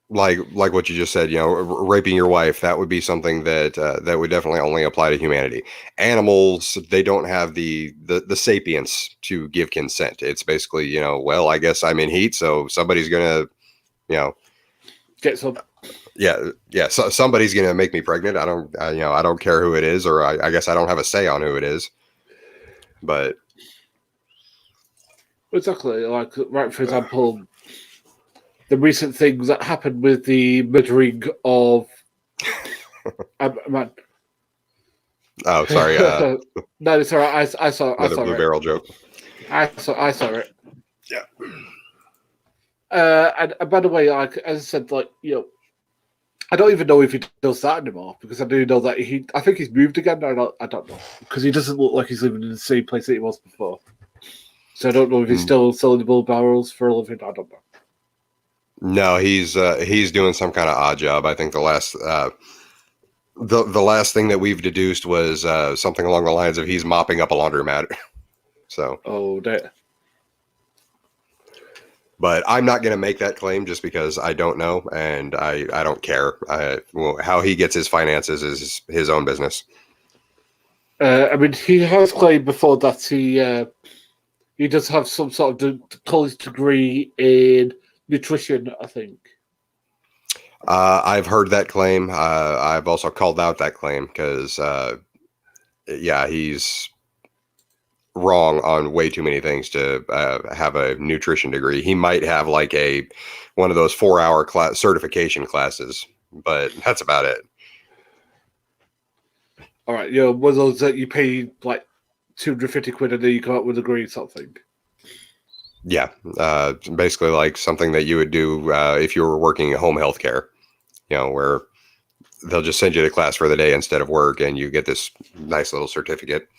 A: like what you just said, raping your wife, that would be something that that would definitely only apply to humanity. Animals, they don't have the sapience to give consent. It's basically, well, I guess I'm in heat, so somebody's gonna,
B: Get some.
A: yeah. So somebody's gonna make me pregnant. I don't care who it is, or I guess I don't have a say on who it is. But
B: Exactly. Like, right, for example, the recent things that happened with the murdering of a man.
A: oh, sorry,
B: No, it's all right. I saw. I
A: another
B: saw
A: Blue
B: it.
A: Barrel joke.
B: I saw it.
A: Yeah.
B: And by the way, like as I said, like I don't even know if he does that anymore because I do know that I think he's moved again. I don't know because he doesn't look like he's living in the same place that he was before. So I don't know if he's still selling bull barrels for a living. I don't know.
A: No, he's doing some kind of odd job. I think the last thing that we've deduced was something along the lines of he's mopping up a laundromat. So,
B: oh, that.
A: But I'm not going to make that claim just because I don't know, and I don't care. How he gets his finances is his own business.
B: I mean, he has claimed before that he does have some sort of college degree in nutrition, I think.
A: I've heard that claim. I've also called out that claim because, yeah, he's wrong on way too many things to have a nutrition degree. He might have like one of those 4-hour class certification classes, but that's about it.
B: All right, one of those that you pay like 250 quid and then you come up with a degree or something.
A: Yeah, basically like something that you would do if you were working at home healthcare, where they'll just send you to class for the day instead of work, and you get this nice little certificate.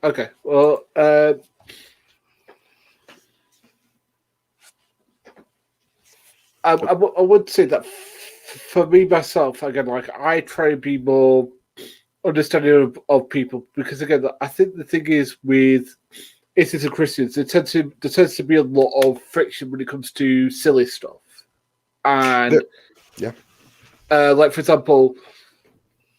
B: Okay, well, I would say that for me myself, again, like I try to be more understanding of people because again, I think the thing is with atheists and Christians, there tends to be a lot of friction when it comes to silly stuff, and
A: yeah,
B: like for example,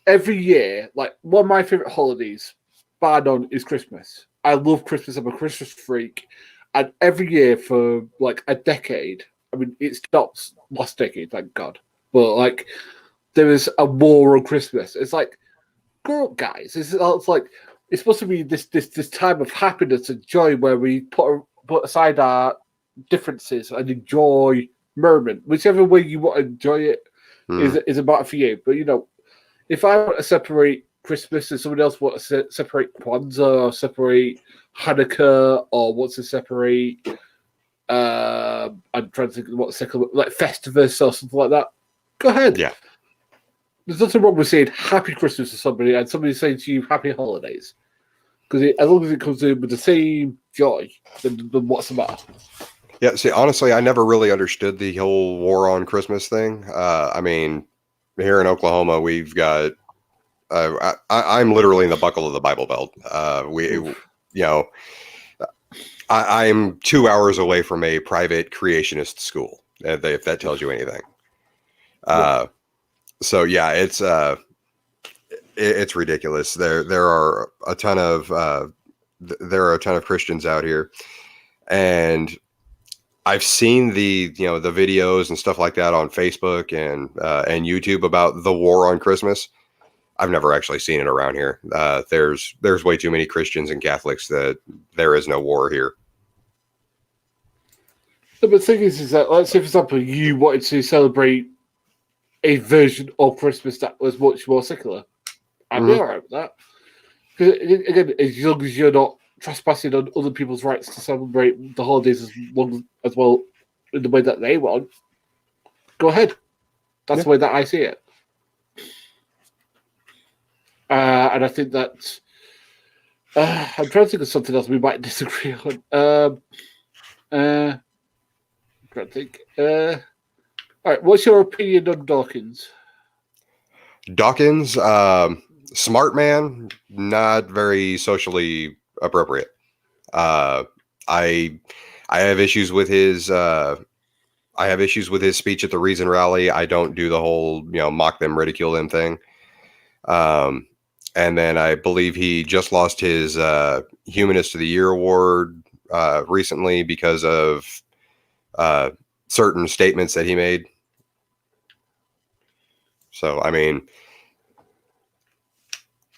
B: every year, like one of my favorite holidays, bar none, is Christmas. I love Christmas. I'm a Christmas freak, and every year for like a decade. I mean, it stops last decade, thank God. But like, there is a war on Christmas. It's like, grow up, guys. It's like it's supposed to be this time of happiness and joy where we put aside our differences and enjoy merriment. Whichever way you want to enjoy it is a matter for you. But if I want to separate Christmas and somebody else wants to separate Kwanzaa or separate Hanukkah or wants to separate, I'm trying to think of what's like Festivus or something like that. Go ahead.
A: Yeah.
B: There's nothing wrong with saying Happy Christmas to somebody and somebody saying to you Happy Holidays. Because as long as it comes in with the same joy, then what's the matter?
A: Yeah, see, honestly, I never really understood the whole war on Christmas thing. I mean, here in Oklahoma, we've got. I'm literally in the buckle of the Bible Belt. I'm 2 hours away from a private creationist school, if that tells you anything. So yeah, it's ridiculous. There are a ton of Christians out here, and I've seen the videos and stuff like that on Facebook and YouTube about the war on Christmas. I've never actually seen it around here. There's way too many Christians and Catholics that there is no war here.
B: But the thing is that, let's say, for example, you wanted to celebrate a version of Christmas that was much more secular. I'd be all right with that. Because, again, as long as you're not trespassing on other people's rights to celebrate the holidays as well in the way that they want, go ahead. That's the way that I see it. And I think that I'm trying to think of something else we might disagree on. I'm trying to think. All right, what's your opinion on Dawkins?
A: Dawkins, smart man, not very socially appropriate. I have issues with his I have issues with his speech at the Reason rally. I don't do the whole, mock them, ridicule them thing. And then I believe he just lost his Humanist of the Year award recently because of certain statements that he made. So, I mean,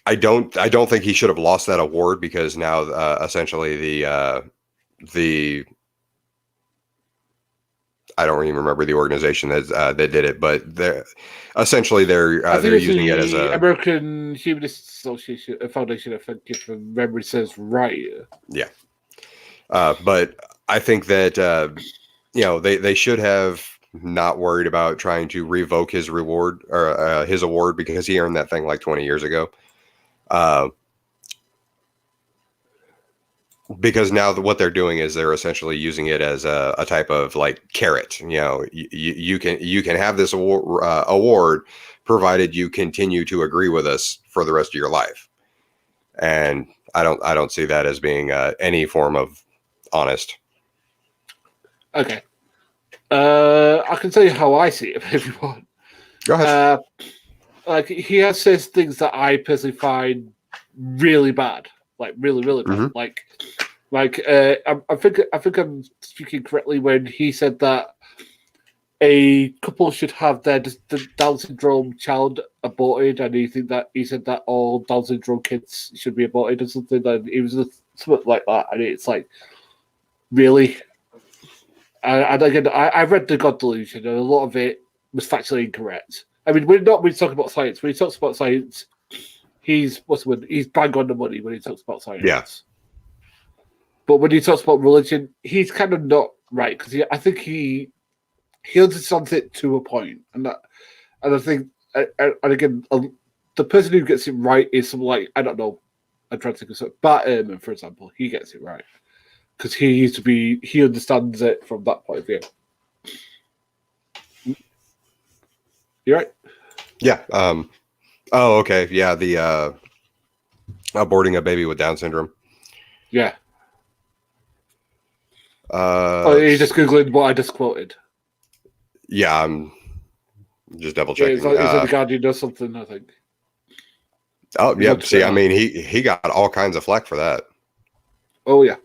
A: I don't think he should have lost that award because now essentially the I don't even remember the organization that did it, but they're using it as a
B: American Humanist Association Foundation. I think if memory serves right.
A: Yeah, but I think that they should have not worried about trying to revoke his reward or his award because he earned that thing like 20 years ago. Because now what they're doing is they're essentially using it as a type of like carrot. You can have this award provided you continue to agree with us for the rest of your life. And I don't see that as being any form of honest.
B: Okay. I can tell you how I see it if you want.
A: Go ahead.
B: Like he has says things that I personally find really bad, like really, really bad.
A: Mm-hmm.
B: I think I'm speaking correctly when he said that a couple should have their Down syndrome child aborted, and he said that all Down syndrome kids should be aborted or something. And it was something like that, and it's like, really. And again, I read The God Delusion, and a lot of it was factually incorrect. I mean, we're not really talking about science. When he talks about science, he's bang on the money when he talks about science.
A: Yeah.
B: But when he talks about religion, he's kind of not right because I think he understands it to a point, and I think, and again, the person who gets it right is someone like, I don't know, I'm trying to think of something. Bart Ehrman, for example, he gets it right because he understands it from that point of view. You right?
A: Yeah. Oh, okay. Yeah. The aborting a baby with Down syndrome.
B: Yeah. You just googled what I just quoted.
A: Yeah, I'm just double checking.
B: It's in the Guardian or something, I think.
A: Oh, yeah. See, I mean, he got all kinds of flack for that.
B: Oh yeah.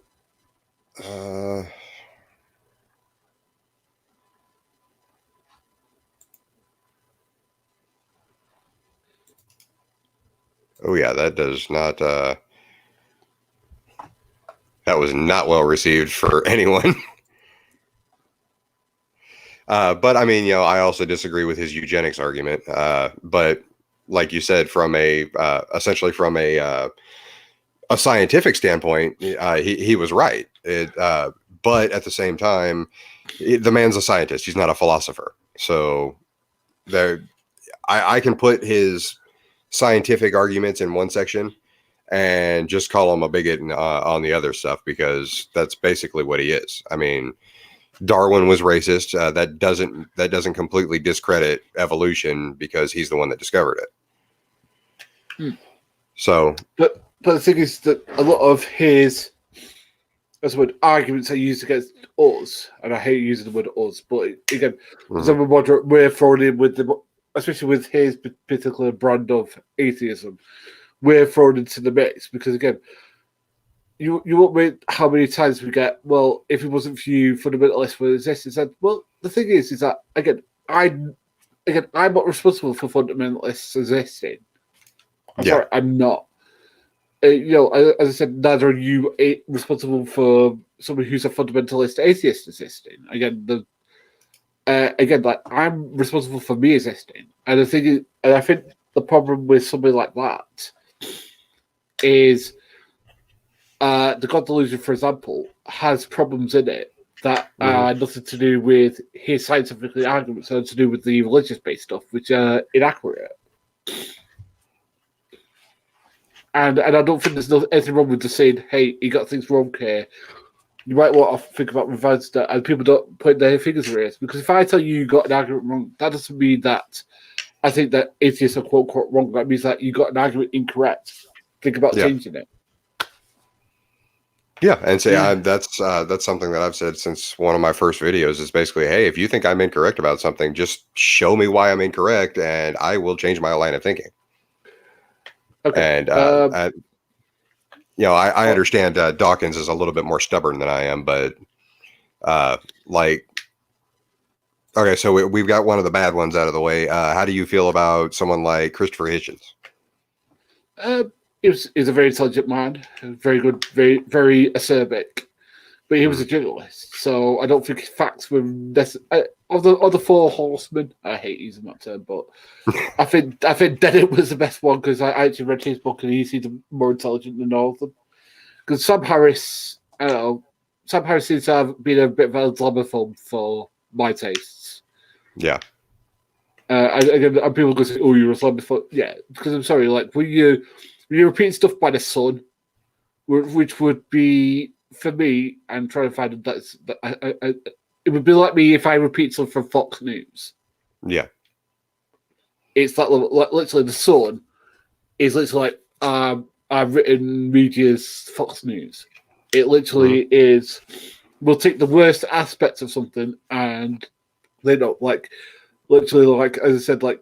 A: Oh yeah, that does not. That was not well received for anyone. But I mean, I also disagree with his eugenics argument. But like you said, from essentially from a scientific standpoint, he was right. But at the same time, the man's a scientist. He's not a philosopher. So I can put his scientific arguments in one section and just call him a bigot on the other stuff because that's basically what he is. I mean, Darwin was racist. That doesn't completely discredit evolution because he's the one that discovered it. So,
B: but the thing is that a lot of his arguments are used against us, and I hate using the word us, but again, we're thrown in with especially with his particular brand of atheism, we're thrown into the mix because again, you won't wait how many times we get, well, if it wasn't for you, fundamentalists would exist. It's like, well, the thing is that I'm not responsible for fundamentalists existing. Sorry, I'm not. As I said, neither are you responsible for someone who's a fundamentalist atheist existing. Again, like I'm responsible for me existing, and the thing is, and I think the problem with something like that is the God Delusion, for example, has problems in it that are nothing to do with his scientific arguments, and to do with the religious-based stuff, which are inaccurate. And I don't think there's anything wrong with just saying, hey, you got things wrong here. You might want to think about revising that, and people don't point their fingers in it. Because if I tell you got an argument wrong, that doesn't mean that I think that atheists are quote-unquote wrong. That means that you got an argument incorrect. Think about changing it.
A: Yeah, and say
B: Yeah.
A: that's something that I've said since one of my first videos is basically, hey, if you think I'm incorrect about something, just show me why I'm incorrect, and I will change my line of thinking.
B: Okay.
A: And I understand Dawkins is a little bit more stubborn than I am, but like, okay, so we've got one of the bad ones out of the way. How do you feel about someone like Christopher Hitchens?
B: Uh, he was a very intelligent man, very good, very very acerbic, but he was a
A: Mhm.
B: journalist, so I don't think his facts were necessary. Of the four horsemen, I hate using that term, but I think Dennett was the best one because I actually read his book and he seemed more intelligent than all of them. Because Sam Harris, I don't know, Sam Harris seems to have been a bit of a Islamophobe for my tastes.
A: Yeah,
B: And people go say, "Oh, you're Islamophobe." Yeah, because I'm sorry, like when you repeat stuff by the sun, which would be for me, and trying to find it would be like me if I repeat something from Fox News.
A: yeah,
B: It's like literally the sun is literally like I've written media's Fox News. It
A: hmm
B: literally is. We'll take the worst aspects of something and they don't like literally like as I said like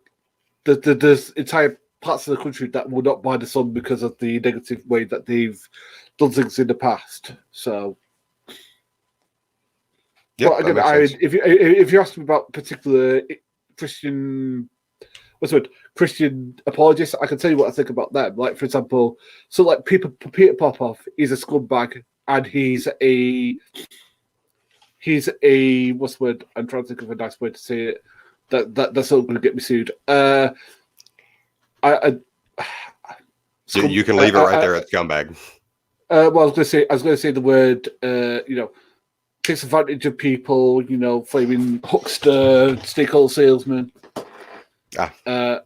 B: there's entire parts of the country that will not buy the sun because of the negative way that they've done things in the past. So,
A: yeah.
B: but
A: That
B: again,
A: makes sense.
B: if you ask me about particular Christian what's the word Christian apologists, I can tell you what I think about them. Like for example, so like Peter Popoff is a scumbag and he's a what's the word? I'm trying to think of a nice way to say it. That's not going to get me sued. I
A: You
B: scum.
A: can leave it right there at scumbag.
B: Well, I was going to say the word. Takes advantage of people. Flaming huckster, stakeholder salesman.
A: Ah,
B: Uh,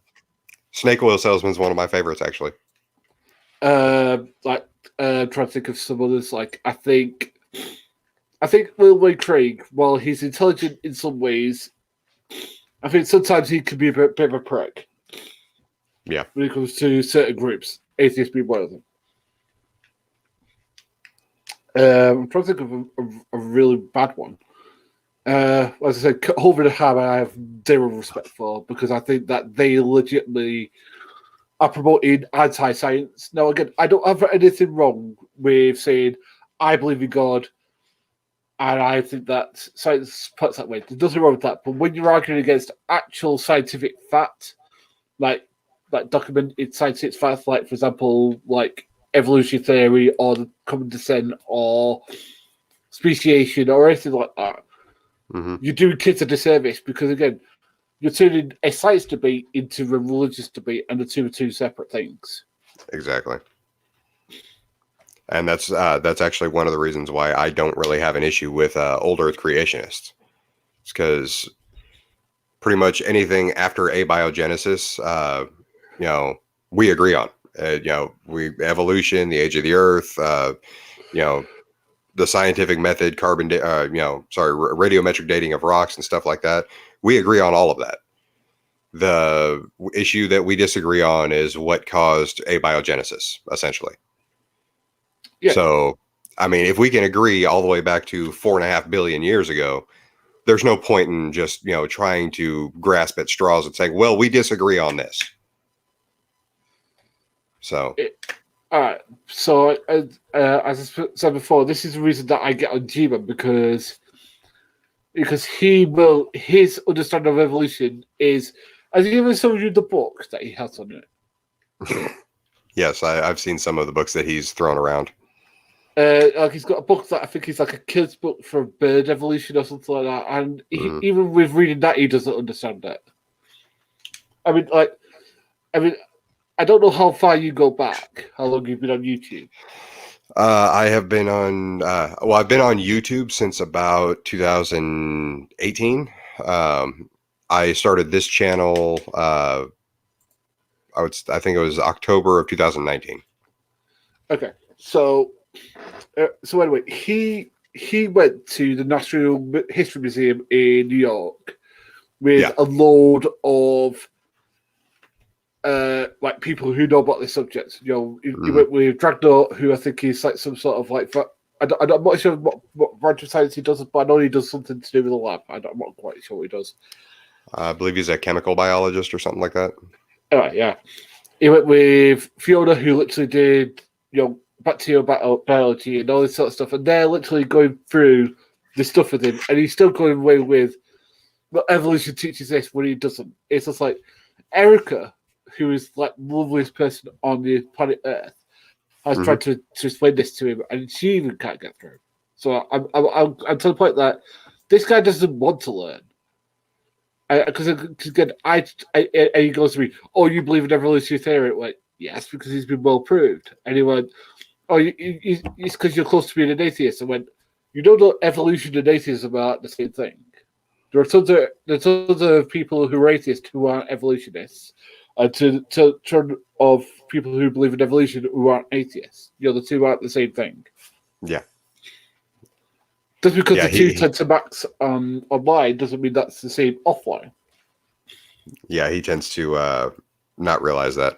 A: snake oil salesman is one of my favorites, actually.
B: like trying to think of some others. Like I think Will Wade Craig, while he's intelligent in some ways, I think sometimes he can be a bit of a prick
A: Yeah,
B: when it comes to certain groups. Atheist being one of them. I'm trying to think of a really bad one. As I said, Hollywood and Ham, I have zero respect for because I think that they legitimately are promoting anti-science. Now, again, I don't have anything wrong with saying I believe in God and I think that science puts that way. There's nothing wrong with that. But when you're arguing against actual scientific fact, like documented scientific facts, like for example, like evolution theory or the common descent or speciation or anything like that,
A: hmm
B: you're doing kids a disservice because again, you're turning a science debate into a religious debate, and the two are two separate things.
A: exactly. And that's actually one of the reasons why I don't really have an issue with old Earth creationists. It's because pretty much anything after abiogenesis, we agree on. We evolution, the age of the Earth, you know, the scientific method, radiometric dating of rocks and stuff like that. We agree on all of that. The issue that we disagree on is what caused abiogenesis, essentially.
B: Yeah,
A: So, I mean, if we can agree all the way back to 4.5 billion years ago, there's no point in just trying to grasp at straws and saying, "Well, we disagree on this." So,
B: all right. So, as I said before, this is the reason that I get on Jiva because his understanding of evolution is. Has he ever shown you the book that he has on it?
A: yes, I've seen some of the books that he's thrown around.
B: Like he's got a book that I think is like a kid's book for bird evolution or something like that, and
A: Mhm.
B: even with reading that, he doesn't understand it. I mean, like, I mean, I don't know how far you go back, how long you've been on YouTube.
A: I have been on. I've been on YouTube since about 2018. I started this channel. I think it was October of 2019.
B: Okay, so anyway, he went to the Natural History Museum in New York with
A: Yeah.
B: a load of people who know about this subject. He
A: Mhm.
B: went with Dragnaut, who I think is like some sort of like I'm not sure what branch of science he does, but I know he does something to do with the lab. I'm not quite sure what he does.
A: I believe he's a chemical biologist or something like that.
B: Yeah. He went with Fiona, who literally did, bacterial biology and all this sort of stuff, and they're literally going through the stuff with him, and he's still going away with, well, evolution teaches this when he doesn't. It's just like Erica, who is like the loveliest person on the planet Earth, has tried to explain this to him, and she even can't get through. So I'm to the point that this guy doesn't want to learn. Because again, and he goes to me, "Oh, you believe in evolutionary theory?" Like, yes, because he's been well proved. And he went, "Oh, it's because you're close to being an atheist." I went, "You don't know evolution and atheism are the same thing. There are tons of people who are atheists who aren't evolutionists, and to turn of people who believe in evolution who aren't atheists. The two aren't the same thing."
A: Yeah.
B: Just because the two tend to max online doesn't mean that's the same offline.
A: Yeah, he tends to not realize that.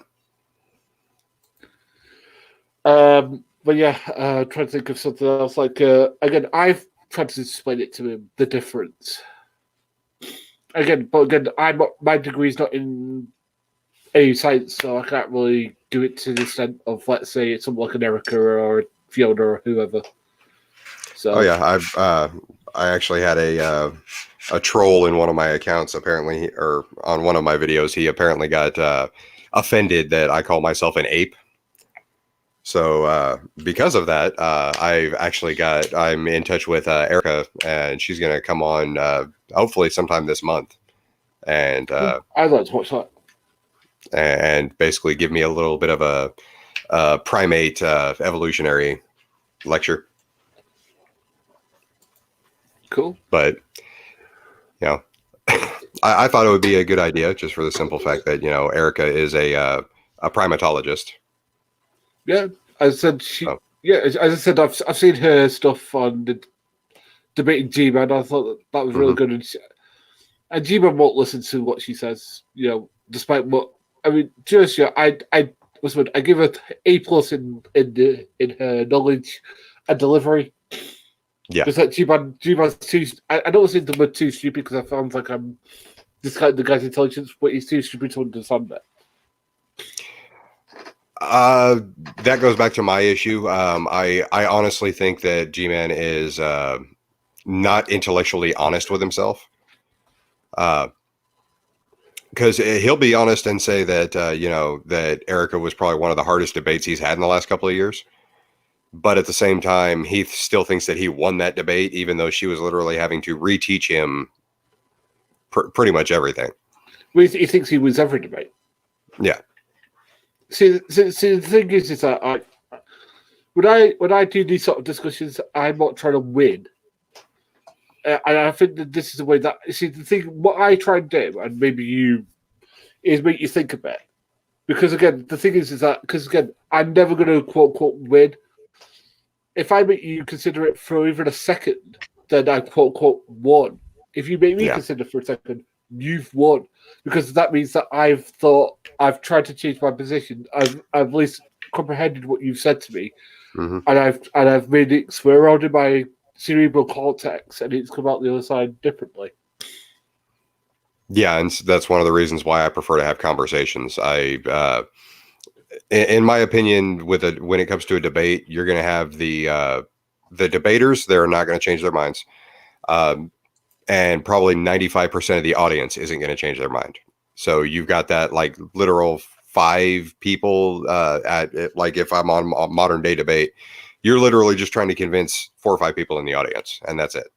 B: But yeah, trying to think of something else. Like again, I've tried to explain it to him, the difference. Again, my degree is not in any science, so I can't really do it to the extent of, let's say, it's something like an Erica or Fiona or whoever. So.
A: Oh yeah, I actually had a troll in one of my accounts. Apparently, or on one of my videos, he apparently got offended that I call myself an ape. So because of that, I'm in touch with Erica, and she's going to come on hopefully sometime this month, and
B: I'd like to watch that,
A: and basically give me a little bit of a primate evolutionary lecture.
B: Cool.
A: But I thought it would be a good idea, just for the simple fact that Erica is a primatologist.
B: Yeah, as I said, as I said, I've seen her stuff on the debating G-Man. I thought that was really good, and G-Man won't listen to what she says. Despite what I mean, just I give her A+ in her knowledge and delivery.
A: Yeah,
B: just like G-Man's too. I don't say the word too stupid because I found like I'm discounting the guy's intelligence, but he's too stupid to understand that.
A: That goes back to my issue. I honestly think that G-Man is not intellectually honest with himself. Because he'll be honest and say that that Erica was probably one of the hardest debates he's had in the last couple of years. But at the same time, he still thinks that he won that debate, even though she was literally having to reteach him pretty much everything.
B: Well, he thinks he wins every debate.
A: Yeah.
B: See, the thing is that when I do these sort of discussions, I'm not trying to win. And I think that this is the way that the thing. What I try and do, and maybe you, is make you think a bit. Because again, the thing is that I'm never going to quote unquote win. If I make you consider it for even a second, then I quote unquote won. If you make me consider for a second, you've won, because that means that I've tried to change my position. I've at least comprehended what you've said to me, and I've made it swear around in my cerebral cortex, and it's come out the other side differently.
A: Yeah, and that's one of the reasons why I prefer to have conversations. In my opinion, when it comes to a debate, you're going to have the debaters. They're not going to change their minds. And probably 95% of the audience isn't going to change their mind. So you've got that like literal 5 people like if I'm on a modern day debate, you're literally just trying to convince 4 or 5 people in the audience, and that's it.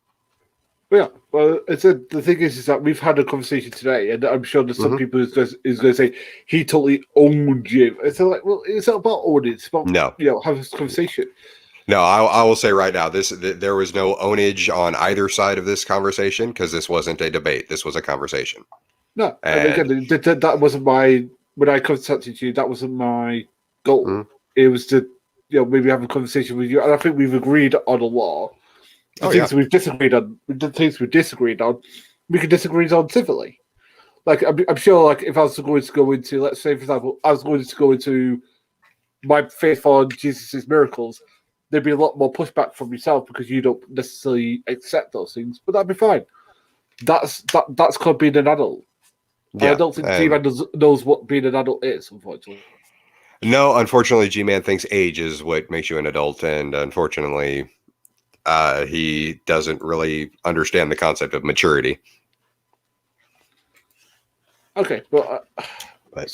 B: Yeah, well, the thing is that we've had a conversation today, and I'm sure there's some people who's going to say he totally owned you. It's like, well, it's not about owning; it's about having this conversation.
A: No, I will say right now, there was no ownage on either side of this conversation, because this wasn't a debate. This was a conversation.
B: No, and again, that wasn't when I contacted you. That wasn't my goal. It was to maybe have a conversation with you, and I think we've agreed on a lot. The things we've disagreed on, we can disagree on civilly. Like I'm sure, like if I was going to go into, let's say for example, I was going to go into my faith on Jesus' miracles, there'd be a lot more pushback from yourself because you don't necessarily accept those things, but that'd be fine. That's called being an adult.
A: Yeah,
B: I don't think G-Man knows what being an adult is, unfortunately.
A: No, unfortunately, G-Man thinks age is what makes you an adult, and unfortunately, he doesn't really understand the concept of maturity.
B: Okay, but one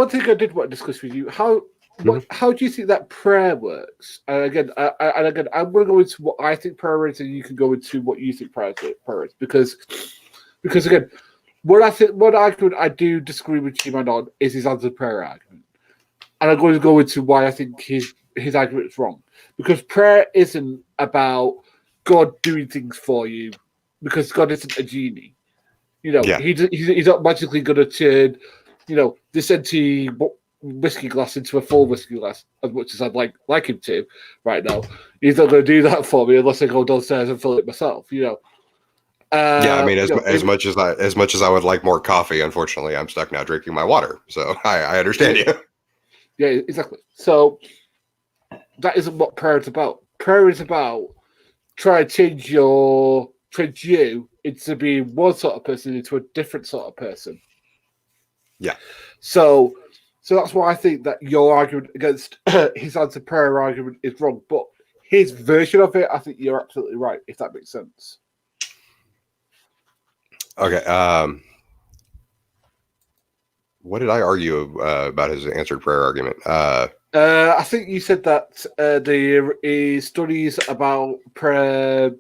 B: thing I did want to discuss with you how do you think that prayer works? And again, I'm going to go into what I think prayer is, and you can go into what you think prayer is, because again, what argument I do disagree with G-Man on is his answer prayer argument, and I'm going to go into why I think his argument is wrong, because prayer isn't about God doing things for you, because God isn't a genie. He's not magically going to turn, this empty whiskey glass into a full whiskey glass, as much as I'd like him to right now. He's not going to do that for me unless I go downstairs and fill it myself.
A: Yeah, I mean, as much as I would like more coffee, unfortunately, I'm stuck now drinking my water. So I understand you.
B: Yeah, exactly. So that isn't what prayer is about. Prayer is about trying to change you into being one sort of person into a different sort of person.
A: Yeah.
B: So that's why I think that your argument against his answer prayer argument is wrong. But his version of it, I think you're absolutely right, if that makes sense.
A: Okay. What did I argue about his answered prayer argument?
B: I think you said that there is studies about prayer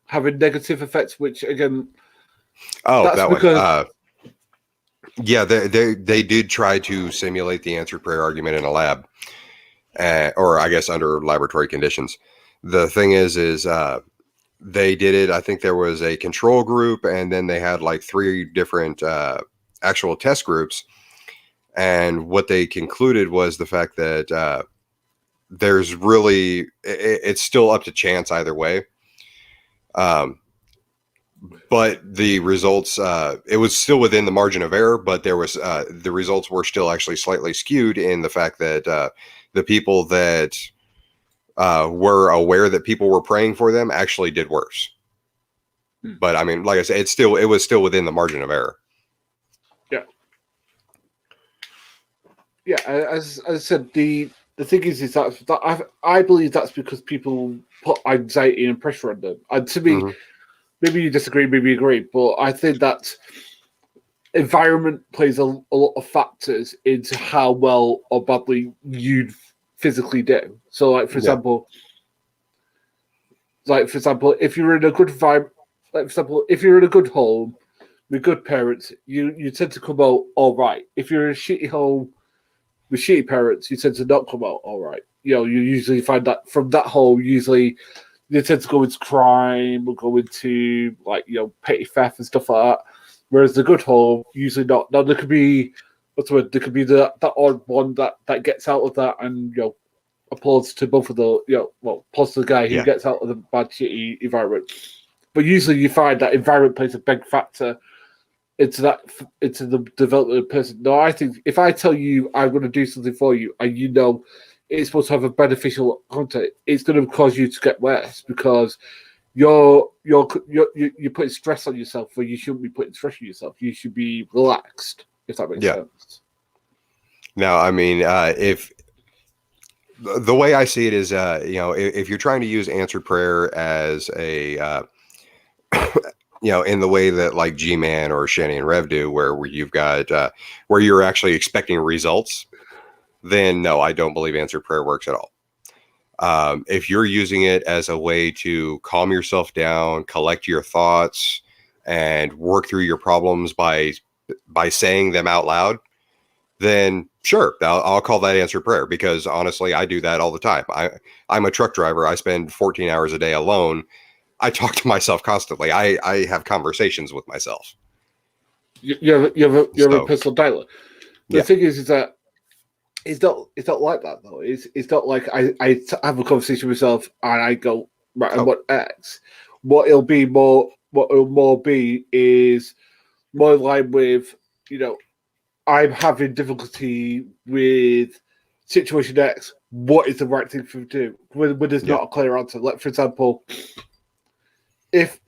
B: having negative effects, which again,
A: that's that because one. Yeah, they did try to simulate the answered prayer argument in a lab, or I guess under laboratory conditions. The thing is they did it. I think there was a control group, and then they had like 3 different actual test groups. And what they concluded was the fact that there's really, it's still up to chance either way. But the results, it was still within the margin of error, but there was, the results were still actually slightly skewed in the fact that the people that were aware that people were praying for them actually did worse. But I mean, like I said, it was still within the margin of error.
B: Yeah, as I said, the thing is that I believe that's because people put anxiety and pressure on them. And to me, maybe you disagree, maybe you agree, but I think that environment plays a lot of factors into how well or badly you physically do. So, like for example, if you're in a good environment, if you're in a good home with good parents, you tend to come out all right. If you're in a shitty home with shitty parents, you tend to not come out all right. You usually find that from that home, usually they tend to go into crime or go into petty theft and stuff like that. Whereas the good home, usually not. Now there could be there could be that odd one that gets out of that, and applauds to both of the applauds to the guy who gets out of the bad shitty environment. But usually you find that environment plays a big factor into the development of the person. No, I think if I tell you I'm going to do something for you, and it's supposed to have a beneficial content, it's going to cause you to get worse because you're putting stress on yourself where you shouldn't be putting stress on yourself. You should be relaxed, if that makes sense.
A: Now, I mean, if the way I see it is, if you're trying to use answered prayer as a in the way that like G-Man or Shanny and Rev do, where you've got where you're actually expecting results, then no, I don't believe answered prayer works at all. If you're using it as a way to calm yourself down, collect your thoughts, and work through your problems by saying them out loud, then sure, I'll call that answered prayer, because honestly, I do that all the time. I'm a truck driver. I spend 14 hours a day alone. I talk to myself constantly. I have conversations with myself.
B: You have a personal dialogue. The thing is that it's not like that though. It's not like I have a conversation with myself and I go right. And what X? What it'll more be is more in line with I'm having difficulty with situation X. What is the right thing for me to do? When there's not a clear answer. Like, for example, if,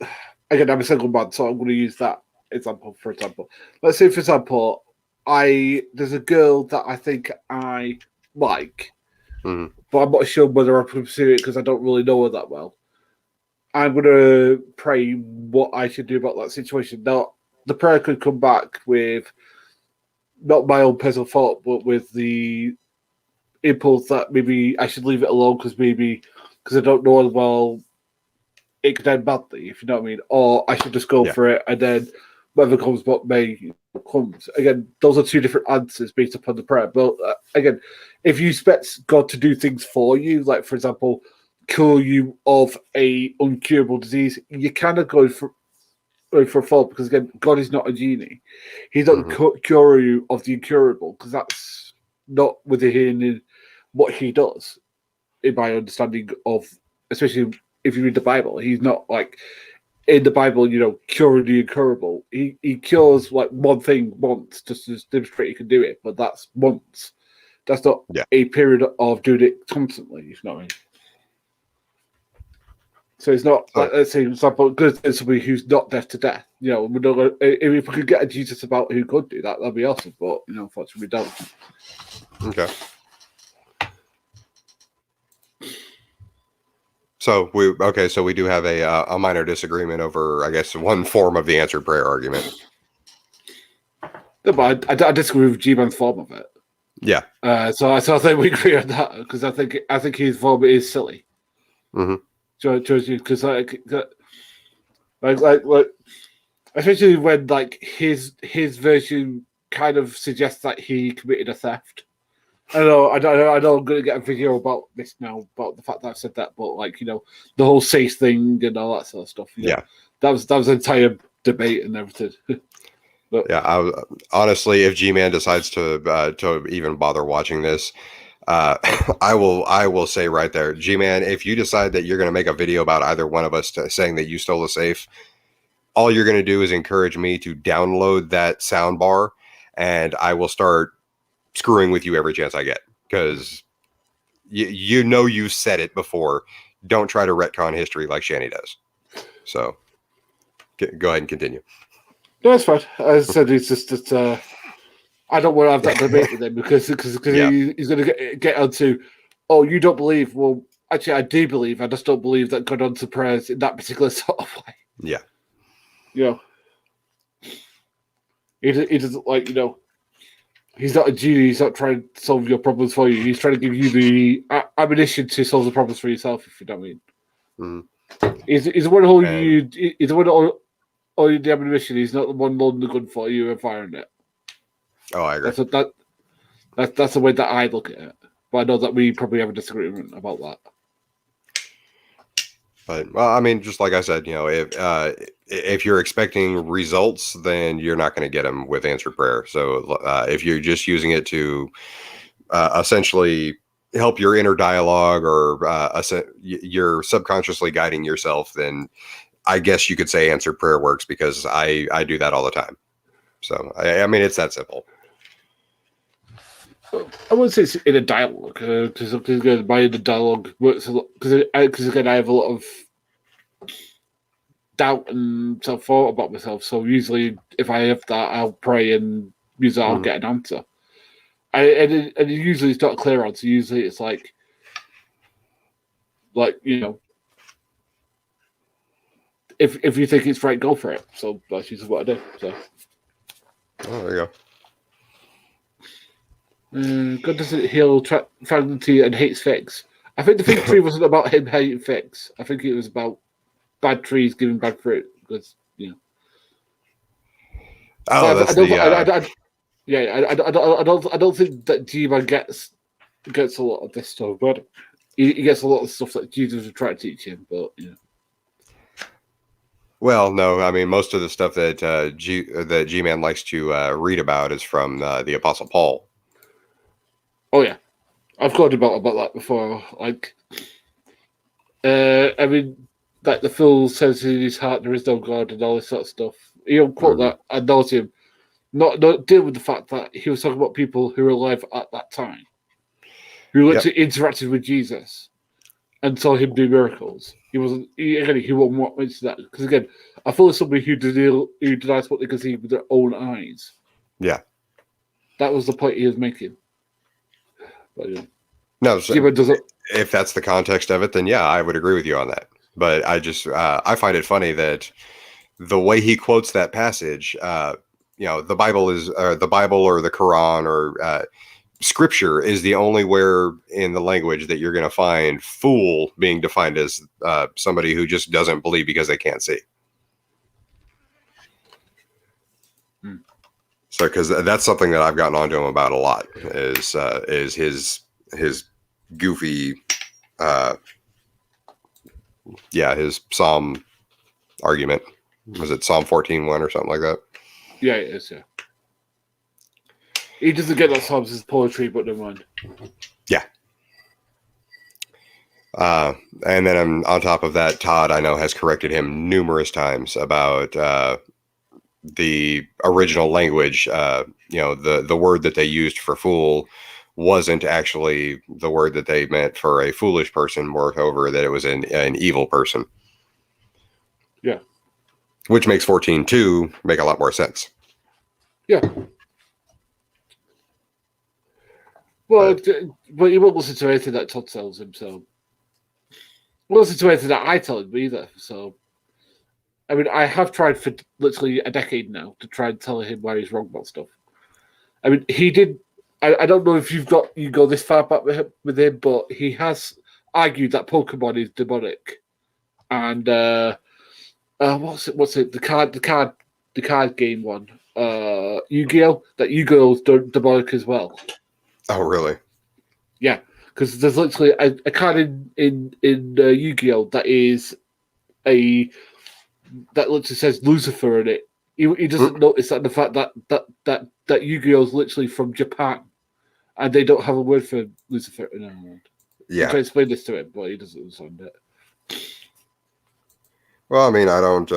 B: again, I'm a single man, so I'm going to use that example, for example. Let's say, for example, there's a girl that I think I like, but I'm not sure whether I pursue it because I don't really know her that well. I'm going to pray what I should do about that situation. Now, the prayer could come back with not my own personal thought, but with the impulse that maybe I should leave it alone because I don't know as well, it could end badly, if you know what I mean. Or I should just go for it, and then whatever comes what may comes. Again, those are two different answers based upon the prayer. But again, if you expect God to do things for you, like for example, cure you of a uncurable disease, you kind of go for a fault because again, God is not a genie. He doesn't cure you of the incurable because that's not within what he does. In my understanding of, especially if you read the Bible, he's not like in the Bible, curing the incurable. He cures like one thing once just to demonstrate he can do it, but that's once. That's not a period of doing it constantly. You know what I mean? So it's not like, let's say, for example, good as somebody who's not deaf to death. We're not gonna, if we could get a Jesus about who could do that, that'd be awesome. But unfortunately, we don't.
A: Okay. So we do have a minor disagreement over, I guess, one form of the answered prayer argument.
B: No, but I disagree with G-Man's form of it.
A: Yeah.
B: So I think we agree on that because I think his form is silly. Because like, especially when like his version kind of suggests that he committed a theft. I know I'm going to get a video about this now, about the fact that I've said that, but like, the whole safe thing and all that sort of stuff. That was an entire debate and everything. But,
A: honestly, if G-Man decides to even bother watching this, I will say right there, G-Man, if you decide that you're going to make a video about either one of us saying that you stole a safe, all you're going to do is encourage me to download that sound bar, and I will start screwing with you every chance I get, because you said it before. Don't try to retcon history like Shani does. So go ahead and continue.
B: No, that's fine. As I said, it's just that I don't want to have that debate with him because he's going to get onto, oh, you don't believe. Well, actually, I do believe. I just don't believe that God answers prayers in that particular sort of way.
A: Yeah.
B: He doesn't like, he's not a genie. He's not trying to solve your problems for you. He's trying to give you the ammunition to solve the problems for yourself, if you know what I mean. He's the one holding you. He's the one holding the ammunition. He's not the one loading the gun for you and firing it.
A: Oh, I agree.
B: That's the way that I look at it. But I know that we probably have a disagreement about that.
A: But well, I mean, just like I said, if you're expecting results, then you're not going to get them with answered prayer. So if you're just using it to essentially help your inner dialogue, or you're subconsciously guiding yourself, then I guess you could say answered prayer works, because I do that all the time. So I mean, it's that simple.
B: I wouldn't say it's in a dialogue, because again, my inner dialogue works a lot. Because again, I have a lot of doubt and self-thought about myself. So usually, if I have that, I'll pray and usually I'll get an answer. And usually it's not a clear answer. Usually it's like if you think it's right, go for it. So that's usually what I do. So.
A: Oh, there you go.
B: God doesn't heal tragedy and hates figs. I think the fig tree wasn't about him hating figs. I think it was about bad trees giving bad fruit. Because
A: Oh, that's
B: I don't think that G-Man gets a lot of this stuff, but he gets a lot of stuff that Jesus was trying to teach him. But
A: Well, no, I mean, most of the stuff that G-Man likes to read about is from the Apostle Paul.
B: Oh yeah, I've got about that before. Like, I mean, like the fool says in his heart there is no God and all this sort of stuff. He'll quote that ad nauseum. not deal with the fact that he was talking about people who were alive at that time, who actually interacted with Jesus and saw him do miracles. He wasn't. He won't want to mention that because again, I feel like somebody who denies what they can see with their own eyes.
A: Yeah.
B: That was the point he was making. But, yeah.
A: No, so if that's the context of it, then yeah, I would agree with you on that. But I just I find it funny that the way he quotes that passage, the Bible is the Bible or the Quran or Scripture is the only where in the language that you're going to find fool being defined as somebody who just doesn't believe because they can't see. So, because that's something that I've gotten onto him about a lot is his goofy, his Psalm argument. Was it Psalm 14:1 or something like that?
B: Yeah, it is. Yeah, he doesn't get that Psalms as poetry, but never mind.
A: Yeah. And then on top of that, Todd, I know, has corrected him numerous times about the original language. The word that they used for fool wasn't actually the word that they meant for a foolish person, moreover that it was an evil person.
B: Yeah.
A: Which makes 14:2 make a lot more sense.
B: Yeah. Well, but he won't listen to anything that Todd tells him, so he won't listen to anything that I tell him either. So, I mean, I have tried for literally a decade now to try and tell him why he's wrong about stuff. I mean, he did. I don't know if you go this far back with him, but he has argued that Pokemon is demonic, and what's it? The card game one. Yu-Gi-Oh! That Yu-Gi-Oh's demonic as well.
A: Oh, really?
B: Yeah, because there's literally a card in Yu-Gi-Oh! That literally says Lucifer in it. He doesn't notice that the fact that Yu-Gi-Oh! Is literally from Japan, and they don't have a word for Lucifer in Ireland.
A: Yeah.
B: I try to explain this to him, but he doesn't understand it.
A: Well, I mean, I don't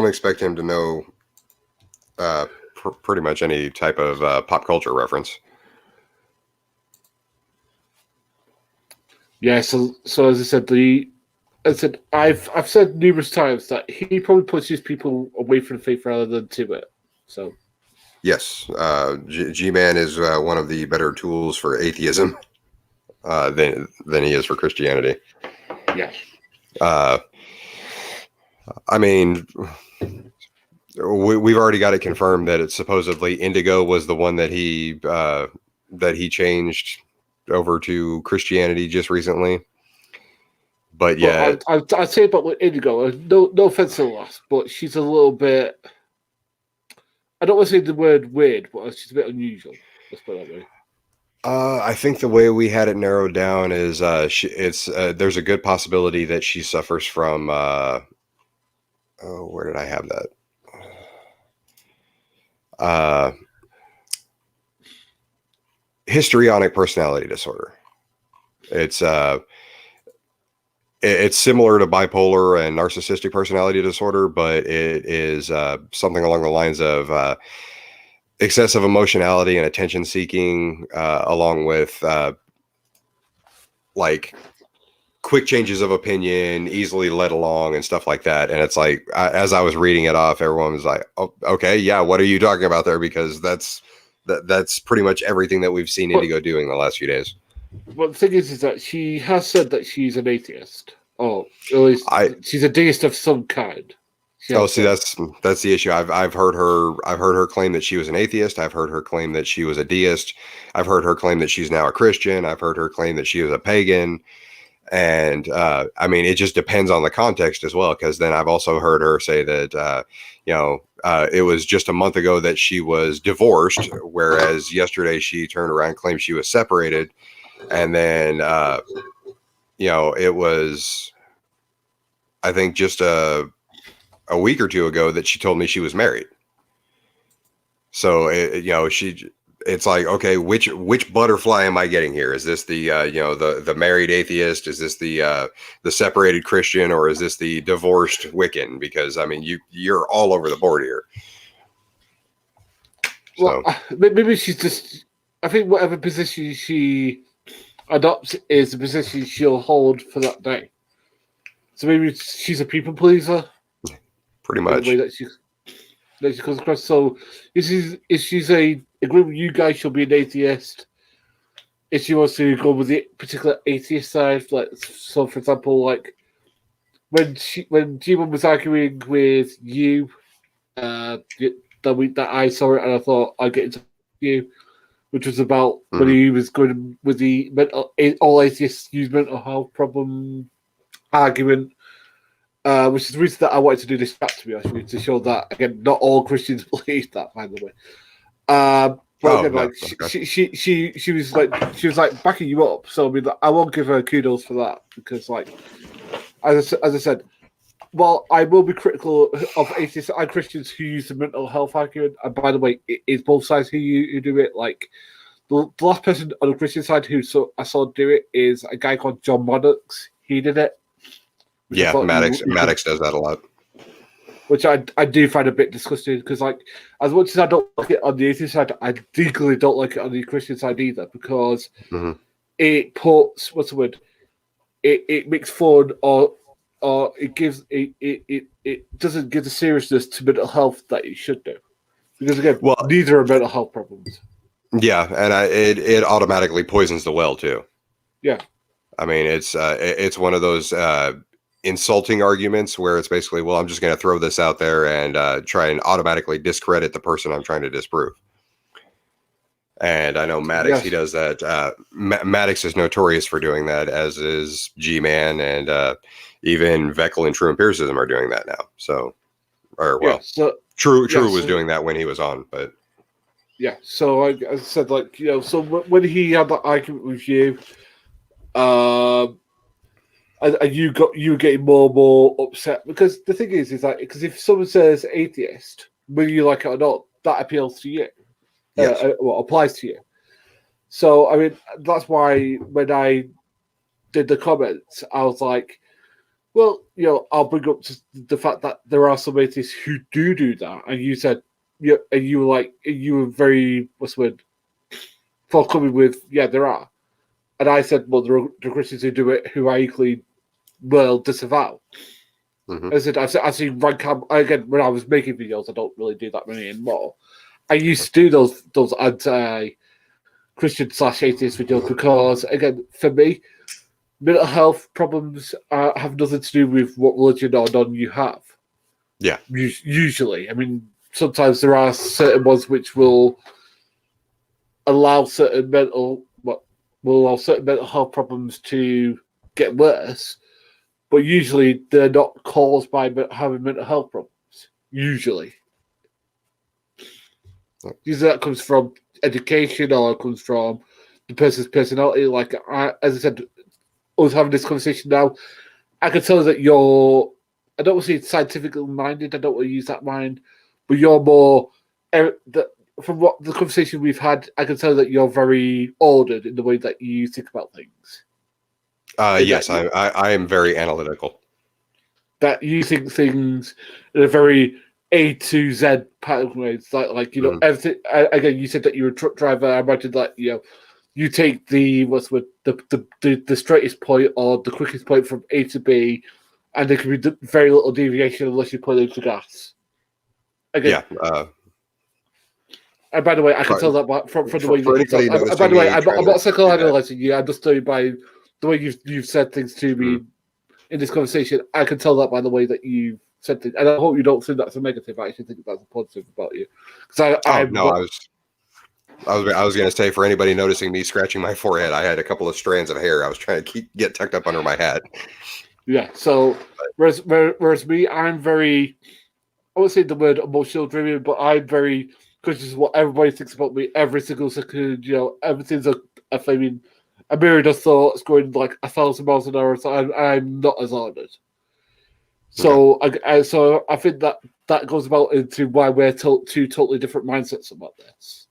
A: expect him to know pretty much any type of pop culture reference.
B: Yeah, so as I said, I've said numerous times that he probably pushes people away from the faith rather than to it. So
A: yes, G-Man is one of the better tools for atheism than he is for Christianity.
B: Yeah.
A: I mean, we've already got it confirmed that it's supposedly Indigo was the one that he changed over to Christianity just recently. But yeah,
B: I'd say about Indigo. No offense to the last, but she's a little bit. I don't want to say the word weird, but she's a bit unusual. Let's put it that way.
A: I think the way we had it narrowed down is there's a good possibility that she suffers from where did I have that? Histrionic personality disorder. It's similar to bipolar and narcissistic personality disorder, but it is something along the lines of excessive emotionality and attention seeking, along with like quick changes of opinion, easily led along and stuff like that. And it's like, as I was reading it off, everyone was like, oh, okay, yeah, what are you talking about there? Because that's pretty much everything that we've seen Indigo doing the last few days.
B: Well, the thing is that she has said that she's an atheist. Or at least she's a deist of some kind.
A: That's the issue. I've heard her claim that she was an atheist. I've heard her claim that she was a deist. I've heard her claim that she's now a Christian. I've heard her claim that she was a pagan. And I mean, it just depends on the context as well. Because then I've also heard her say that it was just a month ago that she was divorced, whereas yesterday she turned around and claimed she was separated, and then it was, I think, just a week or two ago that she told me she was married. So it's like, okay, which butterfly am I getting here? Is this the the married atheist? Is this the separated Christian, or is this the divorced Wiccan? Because I mean, you're all over the board here.
B: Well, maybe she's just. I think whatever position she adopts is the position she'll hold for that day. So maybe she's a people pleaser.
A: Pretty
B: In the
A: much.
B: way that she comes across. So if she's agree with you guys, she'll be an atheist. If she wants to go with the particular atheist side, like so, for example, like when G1 was arguing with you, the week that I saw it, and I thought I'd get into you, which was about when he was going with the all atheists use mental health problem argument, which is the reason that I wanted to do this chat, to be honest with you, to show that again, not all Christians believe that, by the way. But again, like she was like backing you up, so I mean, I won't give her kudos for that because, like, as I said, while I will be critical of atheists and Christians who use the mental health argument, and by the way, it is both sides who do it. Like the last person on the Christian side I saw do it is a guy called John Maddox. He did it.
A: Yeah, Maddox does that a lot.
B: Which I do find a bit disgusting because, like, as much as I don't like it on the atheist side, I legally don't like it on the Christian side either because it puts what's the word? It makes fun or it gives it doesn't give the seriousness to mental health that it should do because again, these are mental health problems.
A: Yeah, and it automatically poisons the well too.
B: Yeah,
A: I mean it's one of those insulting arguments where it's basically, well, I'm just going to throw this out there and try and automatically discredit the person I'm trying to disprove. And I know Maddox, he does that. Maddox is notorious for doing that, as is G-Man, and even Veckel and True Empiricism are doing that now. So, True was doing that when he was on, but
B: yeah. So I said, like, you know, so when he had that argument with you, and you were getting more and more upset because the thing is that because if someone says atheist, whether you like it or not, that appeals to you.
A: Yes.
B: Applies to you. So, I mean, that's why when I did the comments, I was like, well, you know, I'll bring up the fact that there are some atheists who do that. And you said, yeah, and you were very, what's the word, forthcoming with, yeah, there are. And I said, well, there are the Christians who do it who I equally will disavow. I said, I've seen rank again, when I was making videos, I don't really do that many anymore. I used to do those anti-Christian / atheist videos because, again, for me, mental health problems have nothing to do with what religion or non you have.
A: Yeah.
B: Usually. I mean, sometimes there are certain ones which will allow certain mental health problems to get worse, but usually they're not caused by having mental health problems. Usually. Usually that comes from education or it comes from the person's personality. Like, as I said, I was having this conversation now. I can tell that you're, I don't want to say scientifically minded, I don't want to use that mind, but you're more, from what the conversation we've had, I can tell that you're very ordered in the way that you think about things.
A: Yes, I am very analytical.
B: That you think things in a very A to Z pattern way. It's like you know, everything. Again, you said that you're a truck driver. I imagine that, you know, you take the straightest point or the quickest point from A to B, and there can be very little deviation unless you put it into gas. Again,
A: yeah.
B: And by the way, I can tell that from the way you talk. By the way, I'm not psychoanalyzing you. I'm just doing by the way you've said things to me in this conversation. I can tell that by the way that you said things, and I hope you don't think that's a negative. I actually think that's a positive about you.
A: I was going to say, for anybody noticing me scratching my forehead, I had a couple of strands of hair I was trying to get tucked up under my hat.
B: Yeah. So whereas me, I'm very, I won't say the word emotional driven, but I'm very conscious of what everybody thinks about me every single second. You know, everything's a flaming, a myriad of thoughts going like 1,000 miles an hour. So I'm not as ordered. So I think that goes about into why we're two totally different mindsets about this.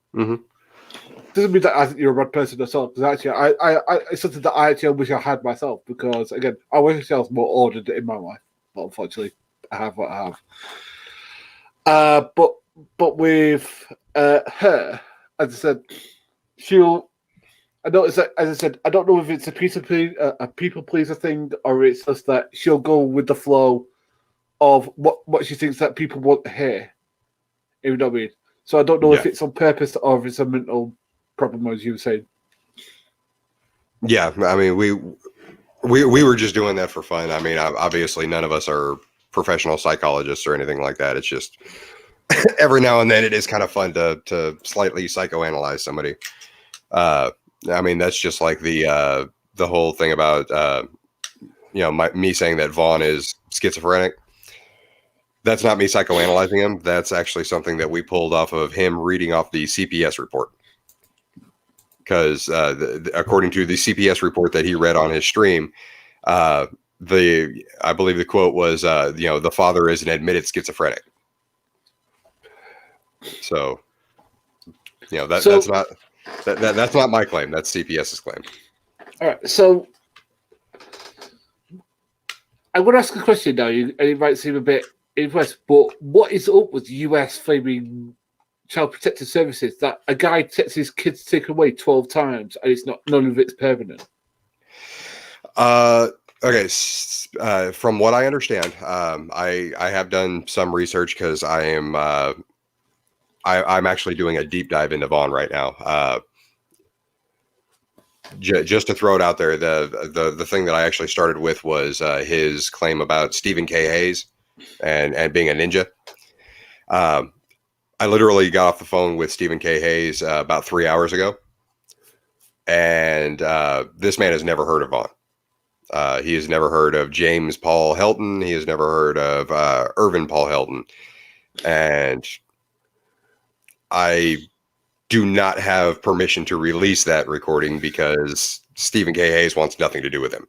B: Doesn't mean that I think you're a bad person at all. Because actually, I it's something that I actually wish I had myself. Because again, I wish I was more ordered in my life. But unfortunately, I have what I have. But with her, as I said, she'll. I noticed that, as I said, I don't know if it's a people pleaser thing, or it's just that she'll go with the flow of what she thinks that people want to hear. You know what I mean? So I don't know if it's on purpose or if it's a mental problem, as you were saying.
A: Yeah, I mean, we were just doing that for fun. I mean, obviously, none of us are professional psychologists or anything like that. It's just every now and then it is kind of fun to slightly psychoanalyze somebody. I mean, that's just like the whole thing about me saying that Vaughn is schizophrenic. That's not me psychoanalyzing him. That's actually something that we pulled off of him reading off the CPS report. Because according to the CPS report that he read on his stream, I believe the quote was, the father is an admitted schizophrenic. So, that's not my claim. That's CPS's claim.
B: All right, so I'm going to ask a question now, and it might seem a bit impressed, but what is up with US flaming child protective services that a guy takes his kids taken away 12 times and none of it's permanent?
A: Okay. From what I understand, I have done some research because I'm actually doing a deep dive into Vaughn right now. Just to throw it out there, the thing that I actually started with was his claim about Stephen K. Hayes and being a ninja. I literally got off the phone with Stephen K. Hayes about 3 hours ago, and this man has never heard of Vaughn. He has never heard of James Paul Helton. He has never heard of Irvin Paul Helton. And I do not have permission to release that recording because Stephen K. Hayes wants nothing to do with him.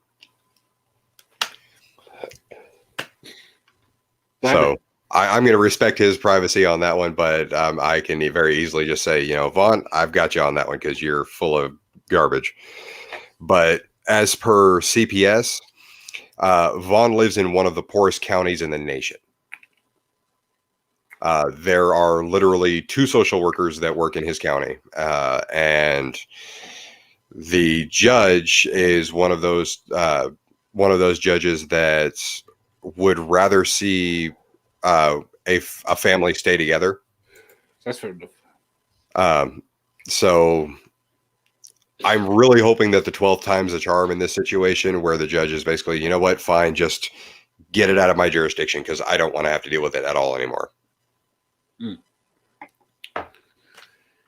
A: So I'm going to respect his privacy on that one, but I can very easily just say, Vaughn, I've got you on that one because you're full of garbage. But as per CPS, Vaughn lives in one of the poorest counties in the nation. There are literally 2 social workers that work in his county, and the judge is one of those judges that would rather see a family stay together.
B: That's fair enough.
A: So I'm really hoping that the 12th time's a charm in this situation, where the judge is basically, you know what, fine, just get it out of my jurisdiction because I don't want to have to deal with it at all anymore.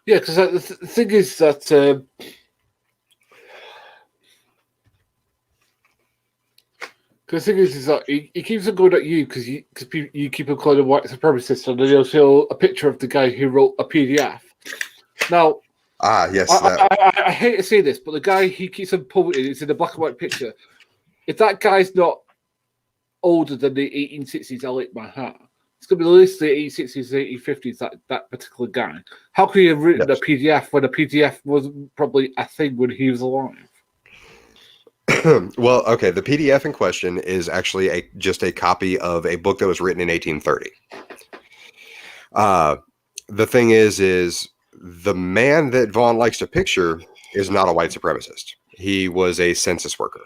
B: Yeah, because the thing is that he keeps on going at you because you keep on calling him white supremacist, and then he'll show a picture of the guy who wrote a PDF. Now,
A: yes,
B: I hate to say this, but the guy he keeps on pointing is in a black and white picture. If that guy's not older than the 1860s, I'll lick my hat. It's going to be at least the 1860s, 1850s, that particular guy. How could he have written a PDF when a PDF wasn't probably a thing when he was alive?
A: Well, okay, the PDF in question is actually just a copy of a book that was written in 1830. The thing is the man that Vaughn likes to picture is not a white supremacist. He was a census worker.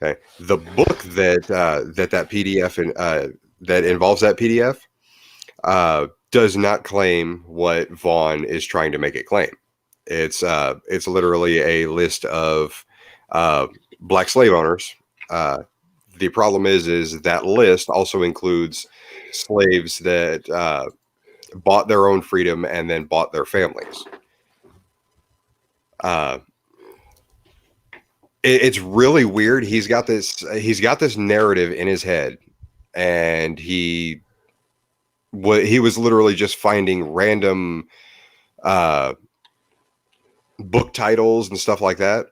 A: Okay, the book that PDF that involves that PDF does not claim what Vaughn is trying to make it claim. It's literally a list of black slave owners. The problem is that list also includes slaves that bought their own freedom and then bought their families. It's really weird. He's got this narrative in his head, and he was literally just finding random book titles and stuff like that.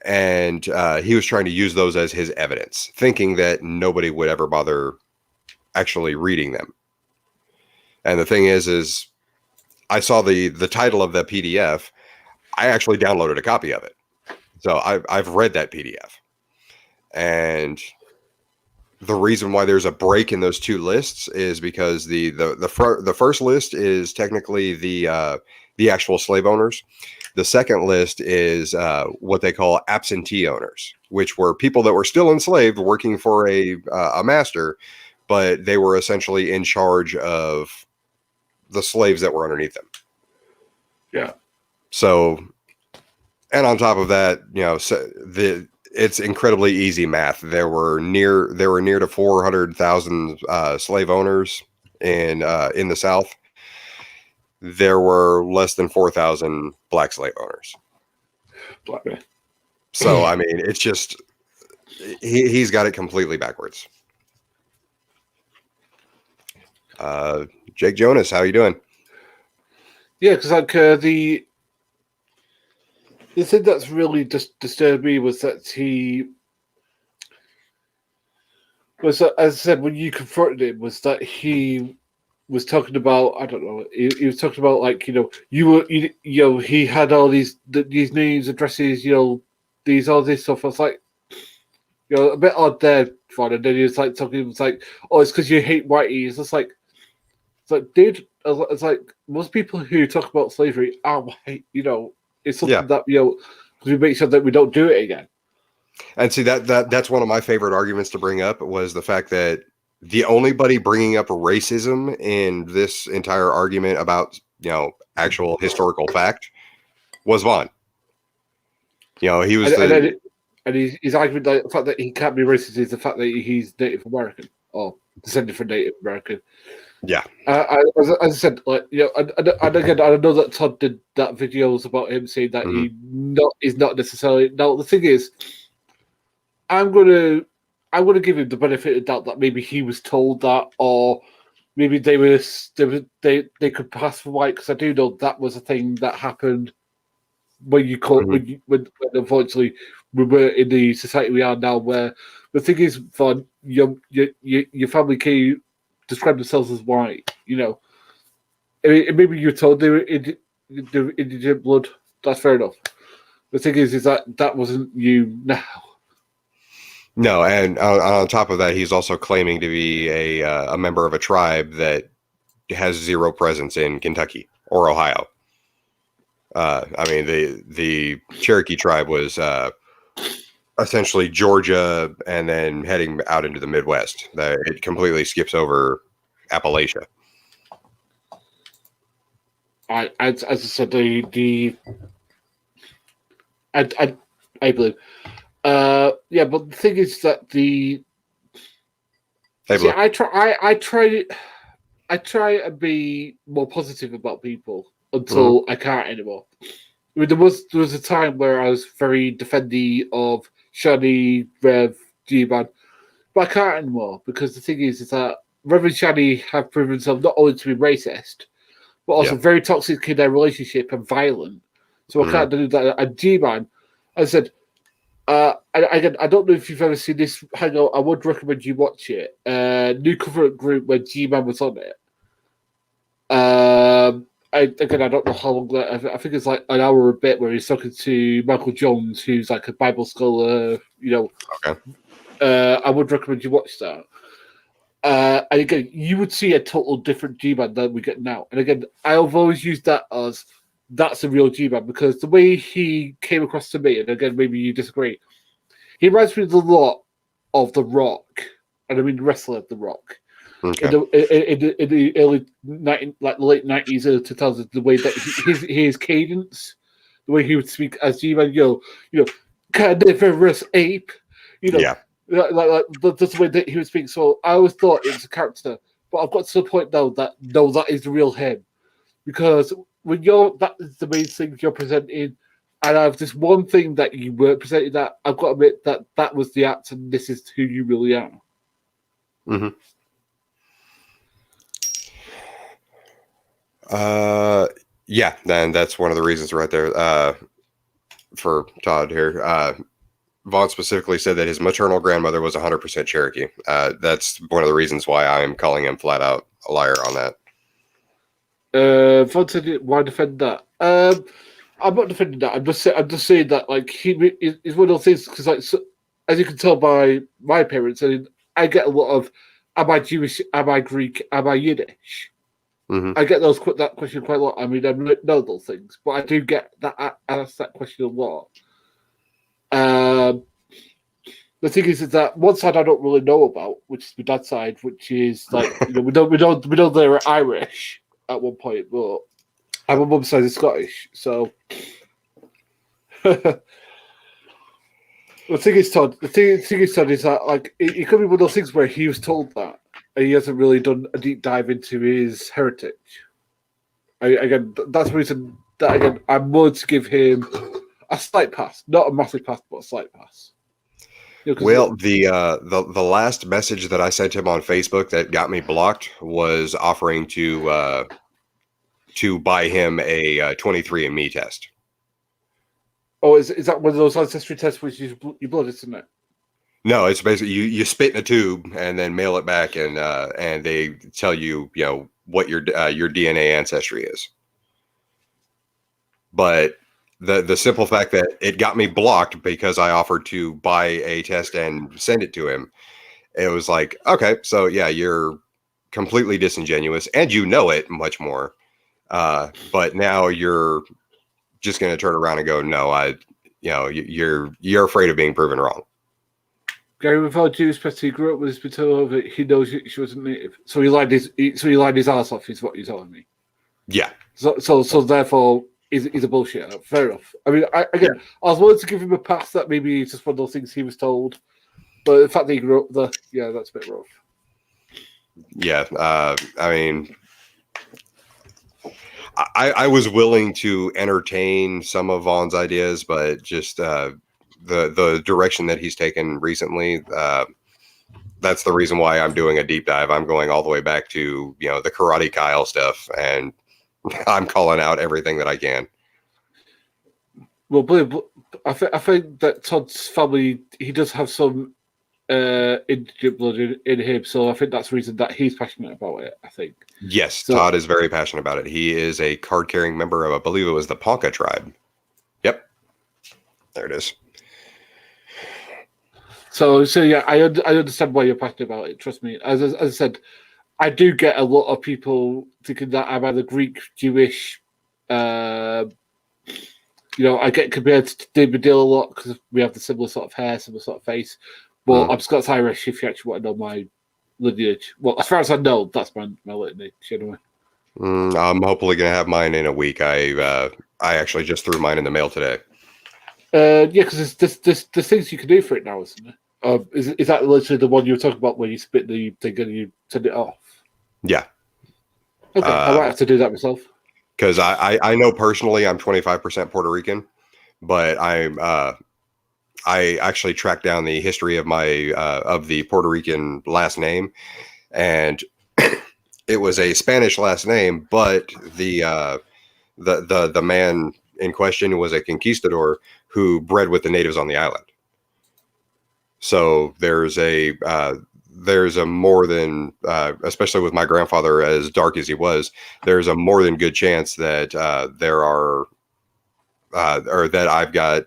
A: And he was trying to use those as his evidence, thinking that nobody would ever bother actually reading them. And the thing is I saw the title of that PDF. I actually downloaded a copy of it. So I've read that PDF. And the reason why there's a break in those two lists is because the first list is technically the actual slave owners. The second list is what they call absentee owners, which were people that were still enslaved working for a master, but they were essentially in charge of the slaves that were underneath them.
B: Yeah.
A: So, and on top of that, it's incredibly easy math. There were near to 400,000 slave owners in the South. There were less than 4,000 black slave owners.
B: Black man.
A: So I mean, it's just he's got it completely backwards. Jake Jonas, how you doing?
B: Yeah, because like the thing that's really just disturbed me was that he was, as I said, when you confronted him, was that he was talking about, I don't know, he was talking about like, he had all these names, addresses, all this stuff. I was like, a bit odd there, fine. And then he was like talking, it was like, oh, it's because you hate whiteies. It's like, dude, it's like most people who talk about slavery are white, it's something that, because we make sure that we don't do it again.
A: And see, that's one of my favorite arguments to bring up was the fact that the only buddy bringing up racism in this entire argument about, actual historical fact was Vaughn. He was
B: and his argument that the fact that he can't be racist is the fact that he's Native American or descended from Native American.
A: Yeah.
B: As I said, like, and again, I know that Todd did that videos about him saying that he's not necessarily. Now the thing is, I'm gonna give him the benefit of the doubt that maybe he was told that, or maybe they could pass for white, because I do know that was a thing that happened when you caught when unfortunately we were in the society we are now, where the thing is, for your family can describe themselves as white, maybe you're told they were indigent blood. That's fair enough. The thing is that wasn't you now.
A: No, and on top of that, he's also claiming to be a member of a tribe that has zero presence in Kentucky or Ohio. I mean, the Cherokee tribe was essentially Georgia and then heading out into the Midwest. It completely skips over Appalachia.
B: As I said, I believe. Yeah, but the thing is that I try and be more positive about people until I can't anymore. I mean, there was a time where I was very defending of Shani, Rev, G-Man, but I can't anymore, because the thing is that Rev and Shani have proven themselves not only to be racist, but also very toxic in their relationship and violent. So I can't do that. And G-Man, I said, I don't know if you've ever seen this hangout. I would recommend you watch it. New Covenant group where G-Man was on it. I don't know how long that. I think it's like an hour a bit, where he's talking to Michael Jones, who's like a Bible scholar.
A: Okay.
B: I would recommend you watch that. And again, you would see a total different G-Man than we get now. And again, I've always used that as that's a real G-Man, because the way he came across to me, and again, maybe you disagree, he reminds me a lot of The Rock, and I mean wrestler The Rock.
A: Okay.
B: In the early late 90s, early 2000s, the way that his cadence, the way he would speak as G-Man, carnivorous ape,
A: Yeah.
B: Like that's the way that he would speak. So I always thought it was a character, but I've got to the point now that no, that is the real him, because when that is the main thing you're presenting, and I have this one thing that you weren't presenting, that I've got to admit that was the act, and this is who you really are.
A: Mm-hmm. Yeah, then that's one of the reasons right there. For Todd here, Vaughn specifically said that his maternal grandmother was 100% Cherokee. That's one of the reasons why I'm calling him flat out a liar on that.
B: Vaughn said, "Why defend that?" I'm not defending that. I'm just saying that, like, he's one of those things, because, like, so, as you can tell by my appearance, and I get a lot of, am I Jewish? Am I Greek? Am I Yiddish?
A: Mm-hmm.
B: I get that question quite a lot. I mean, I know those things, but I do get that I ask that question a lot. The thing is that one side I don't really know about, which is my dad's side, which is like we know they're Irish at one point, but my mum's side is Scottish, so. The thing is, Todd. The thing is, Todd, is that like it could be one of those things where he was told that, and he hasn't really done a deep dive into his heritage. Again, that's the reason that again I'm willing to give him a slight pass, not a massive pass, but a slight pass.
A: Well, the last message that I sent him on Facebook that got me blocked was offering to buy him a 23andMe test.
B: Oh, is that one of those ancestry tests which is your blood, isn't it?
A: No, it's basically you spit in a tube and then mail it back, and they tell you what your DNA ancestry is. But the simple fact that it got me blocked because I offered to buy a test and send it to him, it was like, okay, so yeah, you're completely disingenuous and you know it much more, but now you're just going to turn around and go, no, you're afraid of being proven wrong.
B: Gary, with our Jewish pet he grew up with, has been told that he knows she wasn't native, so he lied his ass off. Is what you're telling me?
A: Yeah.
B: So therefore, he's a bullshitter. Fair enough. I mean, I was willing to give him a pass that maybe it's just one of those things he was told, but the fact that he grew up there, yeah, that's a bit rough.
A: Yeah. I mean, I was willing to entertain some of Vaughn's ideas, but just the direction that he's taken recently, that's the reason why I'm doing a deep dive. I'm going all the way back to the Karate Kyle stuff, and I'm calling out everything that I can.
B: Well, I think that Todd's family, he does have some indigent blood in him, so I think that's the reason that he's passionate about it. I think.
A: Yes, so, Todd is very passionate about it. He is a card-carrying member of, I believe it was the Ponca tribe. Yep, there it is.
B: So yeah, I understand why you're passionate about it. Trust me. As I said, I do get a lot of people thinking that I'm either Greek, Jewish. I get compared to David Dill a lot because we have the similar sort of hair, similar sort of face. But I'm Scots Irish. If you actually want to know my lineage, well, as far as I know, that's my lineage anyway.
A: I'm hopefully going to have mine in a week. I actually just threw mine in the mail today.
B: Yeah, because there's things you can do for it now, isn't it? Is that literally the one you were talking about where you spit the thing and you send it off?
A: Yeah.
B: Okay, I might have to do that myself.
A: Because I know personally I'm 25% Puerto Rican, but I actually tracked down the history of my of the Puerto Rican last name, and it was a Spanish last name, but the man in question was a conquistador who bred with the natives on the island. So there's a more than, especially with my grandfather as dark as he was, there's a more than good chance that there are, or that I've got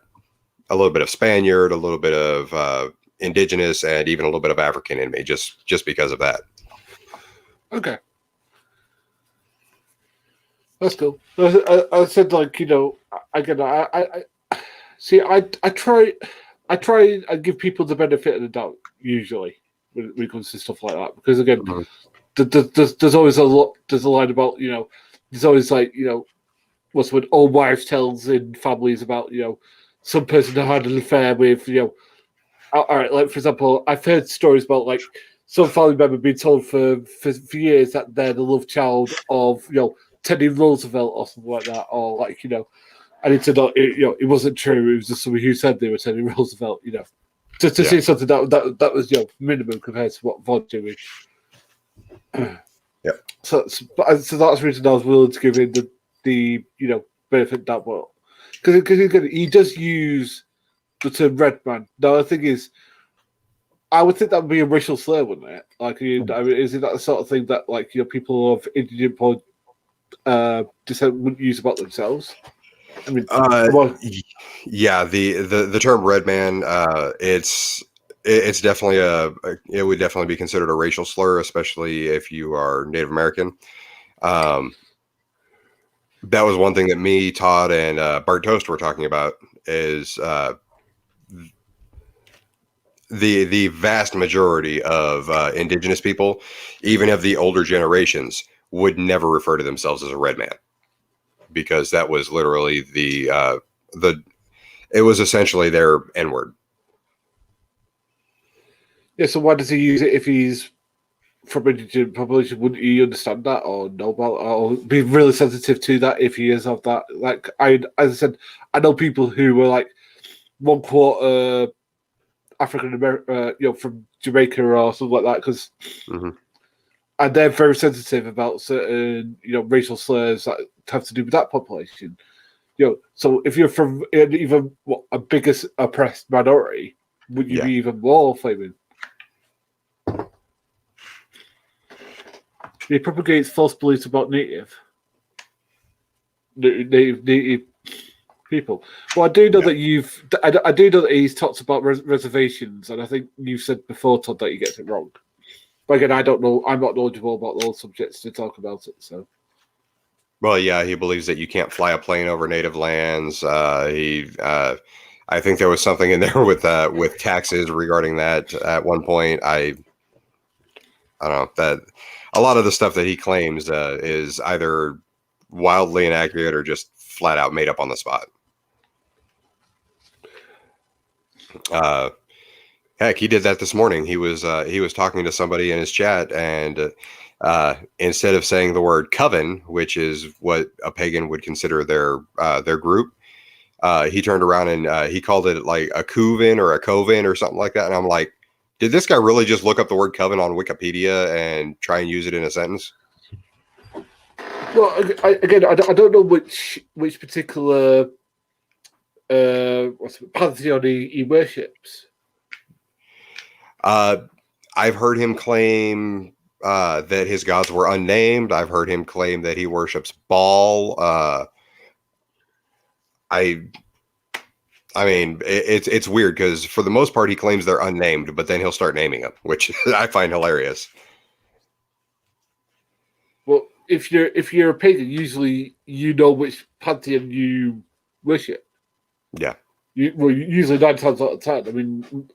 A: a little bit of Spaniard, a little bit of indigenous, and even a little bit of African in me, just because of that.
B: Okay. That's cool. I said, like, again, I see. I try and give people the benefit of the doubt usually when it comes to stuff like that, because again, there's always a lot. There's a line about there's always like what's what old wives' tales in families about some person who had an affair with all right, like for example, I've heard stories about like some family member being told for years that they're the love child of Teddy Roosevelt or something like that, or like I need to know it wasn't true. It was just somebody who said they were Teddy Roosevelt. To see something that was minimum compared to what Vaughn doing.
A: Yeah.
B: So that's the reason I was willing to give him the benefit that well, because he does use the term red man. Now the thing is, I would think that would be a racial slur, wouldn't it? Like, I mean, isn't that the sort of thing that like people of Indian descent wouldn't use about themselves? I mean,
A: yeah, the term red man, it's it's definitely it would definitely be considered a racial slur, especially if you are Native American. That was one thing that me, Todd, and Bart Toast were talking about is the vast majority of indigenous people, even of the older generations, would never refer to themselves as a red man, because that was literally the it was essentially their N word.
B: Yeah, so why does he use it if he's from indigenous population? Wouldn't he understand that or know about it, or be really sensitive to that if he is of that? Like as I said, I know people who were like 1/4 African American, from Jamaica or something like that, because
A: Mm-hmm.
B: and they're very sensitive about certain racial slurs that have to do with that population. So if you're from even a biggest oppressed minority, would you
A: Yeah.
B: be even more flaming? He propagates false beliefs about native people. Well, I do know
A: Yeah.
B: that I do know that he's talked about reservations, and I think you've said before, Todd, that he gets it wrong. But again, I don't know. I'm not knowledgeable about those subjects to talk about it. So,
A: Well, yeah, he believes that you can't fly a plane over native lands. I think there was something in there with taxes regarding that at one point. I don't know that a lot of the stuff that he claims is either wildly inaccurate or just flat out made up on the spot. Uh, Heck, he did that this morning. He was talking to somebody in his chat, and instead of saying the word coven, which is what a pagan would consider their group, he turned around and he called it like a coven or a coven or something like that. And I'm like, did this guy really just look up the word coven on Wikipedia and try and use it in a sentence?
B: well, I don't know which particular pantheon he worships.
A: I've heard him claim that his gods were unnamed. I've heard him claim that he worships Baal. I I mean, it's weird because for the most part he claims they're unnamed, but then he'll start naming them, which I find hilarious.
B: Well, if you're a pagan, usually you know which pantheon you worship.
A: Yeah.
B: Usually 9 times out of 10. I mean,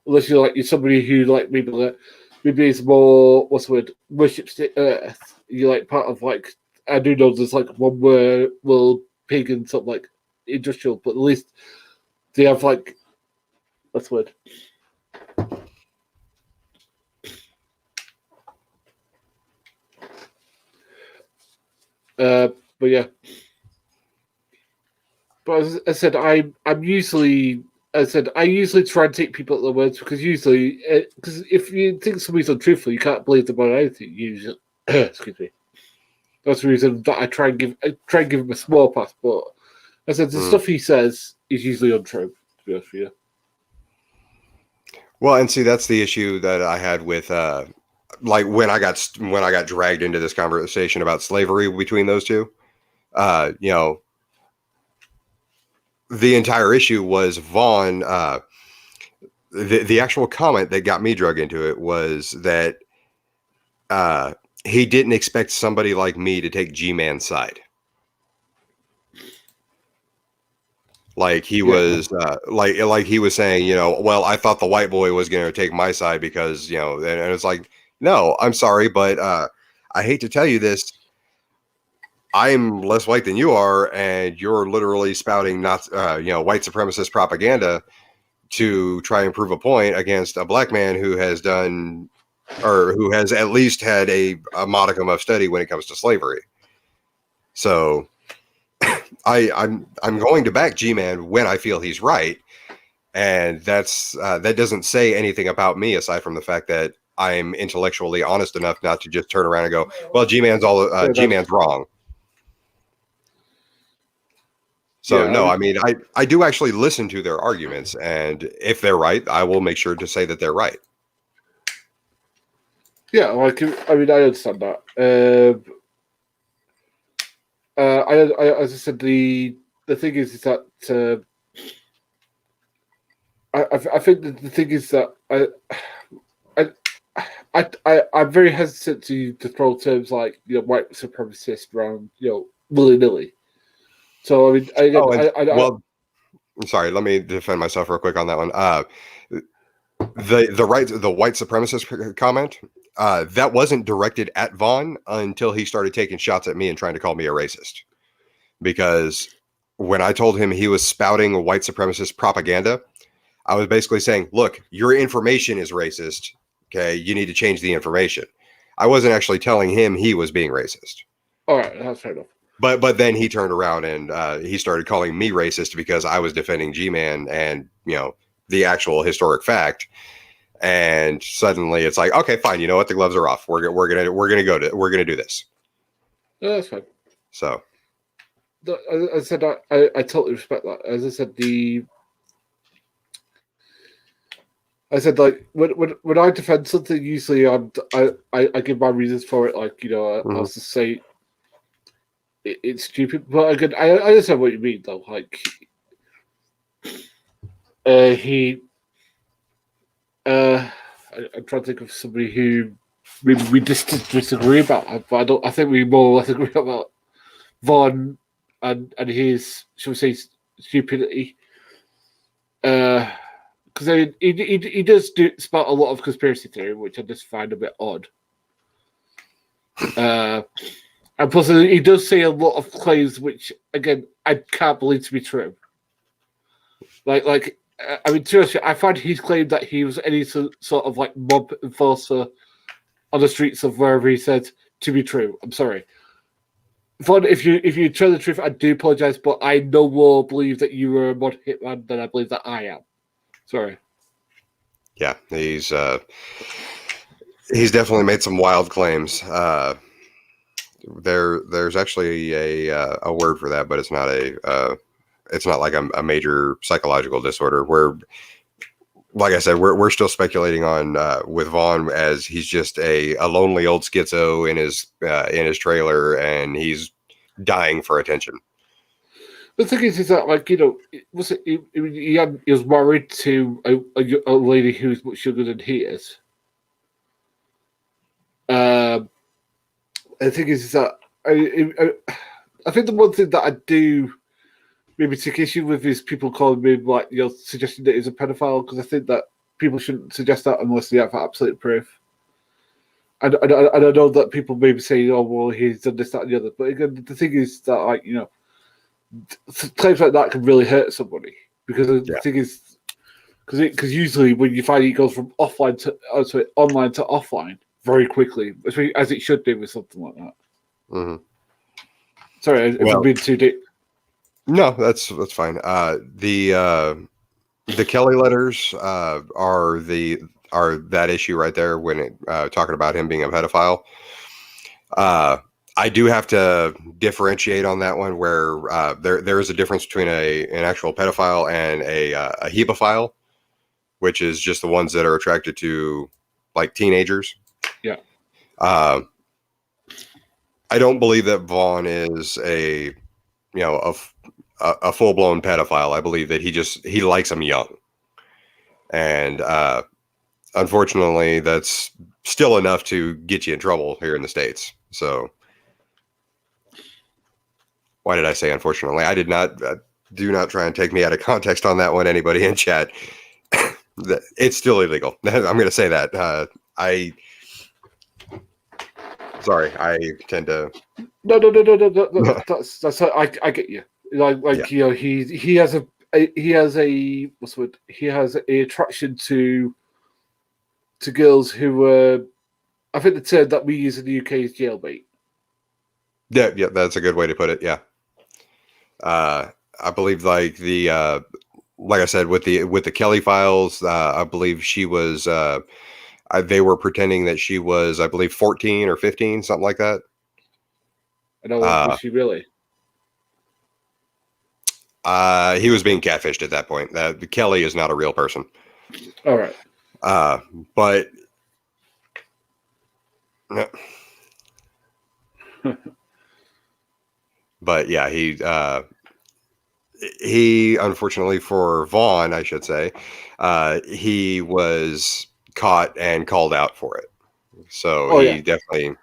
B: unless you're somebody who maybe is more what's the word worships the earth. You're like part of like I do know there's like one where pagan something like industrial, but at least they have like what's the word. But yeah. But as I said, I'm usually I usually try and take people at their words because if you think somebody's untruthful, you can't believe them on anything. Usually, excuse me. That's the reason that I try and give him a small pass. But as I said, the
A: Mm.
B: stuff he says is usually untrue. To be honest with you.
A: Well, and see, that's the issue that I had with like when I got dragged into this conversation about slavery between those two. You know, the entire issue was Vaughn. The actual comment that got me drug into it was that he didn't expect somebody like me to take G-Man's side. Like he was like he was saying, well, I thought the white boy was going to take my side because, and it's like, no, I'm sorry, but I hate to tell you this. I'm less white than you are, and you're literally spouting not, white supremacist propaganda to try and prove a point against a black man who has done or who has at least had a modicum of study when it comes to slavery. So I'm going to back G-Man when I feel he's right, and that doesn't say anything about me aside from the fact that I'm intellectually honest enough not to just turn around and go, well, G-Man's wrong. So no, I mean, I do actually listen to their arguments, and if they're right, I will make sure to say that they're right.
B: Yeah, I understand that. As I said, the thing is that I think that the thing is that I'm very hesitant to throw terms like white supremacist around willy nilly. So I mean, again,
A: Oh, and well, I'm sorry. Let me defend myself real quick on that one. The white supremacist comment that wasn't directed at Vaughn until he started taking shots at me and trying to call me a racist. Because when I told him he was spouting white supremacist propaganda, I was basically saying, look, your information is racist. Okay, you need to change the information. I wasn't actually telling him he was being racist.
B: all right, that's fair enough.
A: But then he turned around and he started calling me racist because I was defending G-Man and the actual historic fact. And suddenly it's like, okay, fine. You know what? The gloves are off. We're gonna do this.
B: No, that's fine.
A: So,
B: as I said, I totally respect that. As I said, like when I defend something, usually I give my reasons for it. Like I'll just say it's stupid. But again, I understand what you mean though. Like I'm trying to think of somebody who we disagree about. But I think we more or less agree about Vaughn and his, shall we say, stupidity. Because he does spout a lot of conspiracy theory, which I just find a bit odd. And plus, he does say a lot of claims which, again, I can't believe to be true. Like I mean, seriously, I find his claim that he was any sort of like mob enforcer on the streets of wherever he said to be true. I'm sorry. Vaughn, if you tell the truth, I do apologize, but I no more believe that you were a mod hitman than I believe that I am. Sorry.
A: Yeah, he's definitely made some wild claims. There's actually a word for that, but it's not like a major psychological disorder. Where, like I said, we're still speculating on with Vaughn as he's just a lonely old schizo in his trailer, and he's dying for attention.
B: The thing is that like he was married to a lady who's much younger than he is. The thing is that I think the one thing that I do maybe take issue with is people calling me like suggesting that he's a pedophile, because I think that people shouldn't suggest that unless they have absolute proof. And I know that people maybe say, oh well, he's done this, that, and the other. But again, the thing is that like claims like that can really hurt somebody, because the thing is, because usually when you find it goes from online to offline very quickly, as it should do with something like that.
A: Mm-hmm.
B: Sorry, if I'm being too deep.
A: No, that's fine. The Kelly letters are that issue right there when talking about him being a pedophile. I do have to differentiate on that one, where there is a difference between an actual pedophile and a hebephile, which is just the ones that are attracted to like teenagers.
B: Yeah.
A: I don't believe that Vaughn is a full blown pedophile. I believe that he likes them young, and unfortunately, that's still enough to get you in trouble here in the States. So. Why did I say unfortunately? I did not. Do not try and take me out of context on that one. Anybody in chat, it's still illegal. I'm going to say that. Sorry, I tend to.
B: No. That's I get you. Like yeah. He has a what's the word? He has a attraction to girls who I think the term that we use in the UK is jailbait.
A: Yeah, that's a good way to put it. Yeah. I believe like I said with the Kelly files, I believe she was they were pretending that she was, I believe, 14 or 15, something like that.
B: I know, was she really?
A: He was being catfished at that point. Kelly is not a real person.
B: All right.
A: But no. But yeah, he, unfortunately for Vaughn, I should say, he was caught and called out for it. So
B: Oh
A: he
B: yeah,
A: definitely.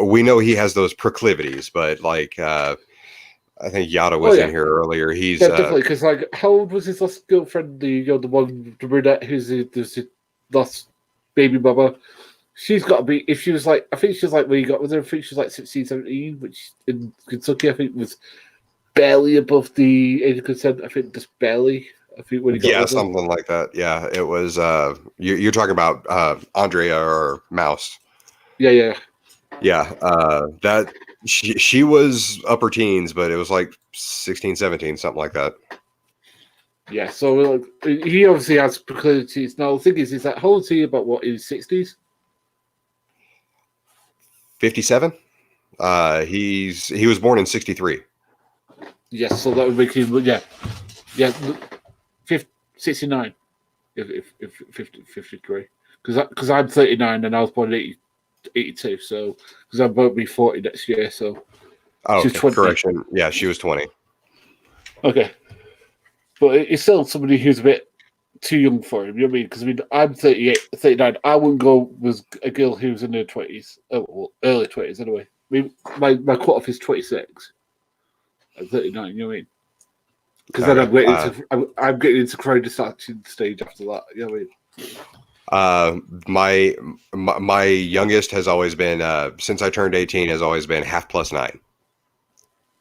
A: We know he has those proclivities, but like I think Yada
B: oh
A: was in
B: yeah,
A: here earlier. He's
B: yeah, definitely. Because like, how old was his last girlfriend? The one, the brunette who's his last baby mama. She's got to be, if she was like, I think she was like when you got with her, I think she was like 16, 17, which in Kentucky, I think was barely above the age of consent. I think just barely. I think when he got
A: yeah,
B: with her.
A: something like that. Yeah, it was. You're talking about Andrea or Mouse.
B: Yeah, yeah.
A: Yeah, that she was upper teens, but it was like 16, 17, something like that.
B: Yeah, so like, he obviously has proclivities. Now, the thing is that how old is he? About what, in his 60s?
A: 57. He was born in 63.
B: Yes, so that would make him, yeah, yeah, 50, 69, if 50, 53. Because I'm 39 and I was born in 82, so, because I'm about to be 40 next year, so
A: Oh,
B: she's
A: okay.
B: 20.
A: Correction. Yeah, she was 20.
B: Okay. But it's still somebody who's a bit too young for him, you know what I mean? Because I mean, I'm 38, 39. I wouldn't go with a girl who's in her 20s, well, early 20s anyway. I mean, my cutoff is 26. At 39, you know what I mean? Because then
A: Okay.
B: I'm getting into crowd distraction stage after that, you know what I mean?
A: My youngest has always been since I turned 18 has always been half plus 9.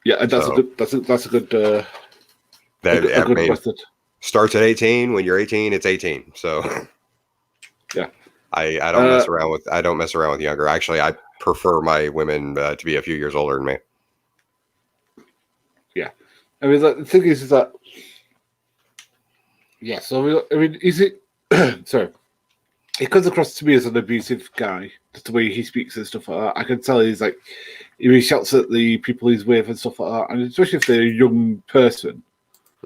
B: Yeah, and that's a
A: So
B: good that's
A: that
B: a
A: I
B: good
A: mean
B: method.
A: starts at 18. When you're 18, it's 18. So
B: Yeah.
A: I
B: Uh,
A: don't mess around with younger. Actually, I prefer my women to be a few years older than me.
B: yeah. I mean, the thing is that yeah. So I mean, is it? Sorry, it comes across to me as an abusive guy. Just the way he speaks and stuff like that. I can tell he's like, he shouts at the people he's with and stuff like that. And especially if they're a young person,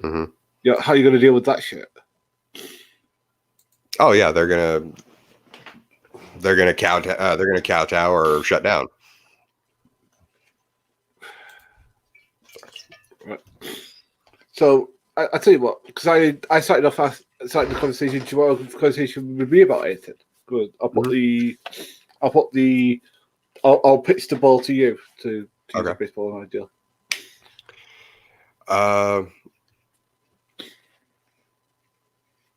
A: Hmm.
B: yeah, how are you going to deal with that shit?
A: Oh yeah, they're gonna kowtow or shut down.
B: Right. So I tell you what, because I started the conversation. Do you want a conversation with me about anything? Good.
A: Mhm.
B: I'll put the, I'll pitch the ball to you to use a
A: Okay.
B: baseball idea.
A: Uh,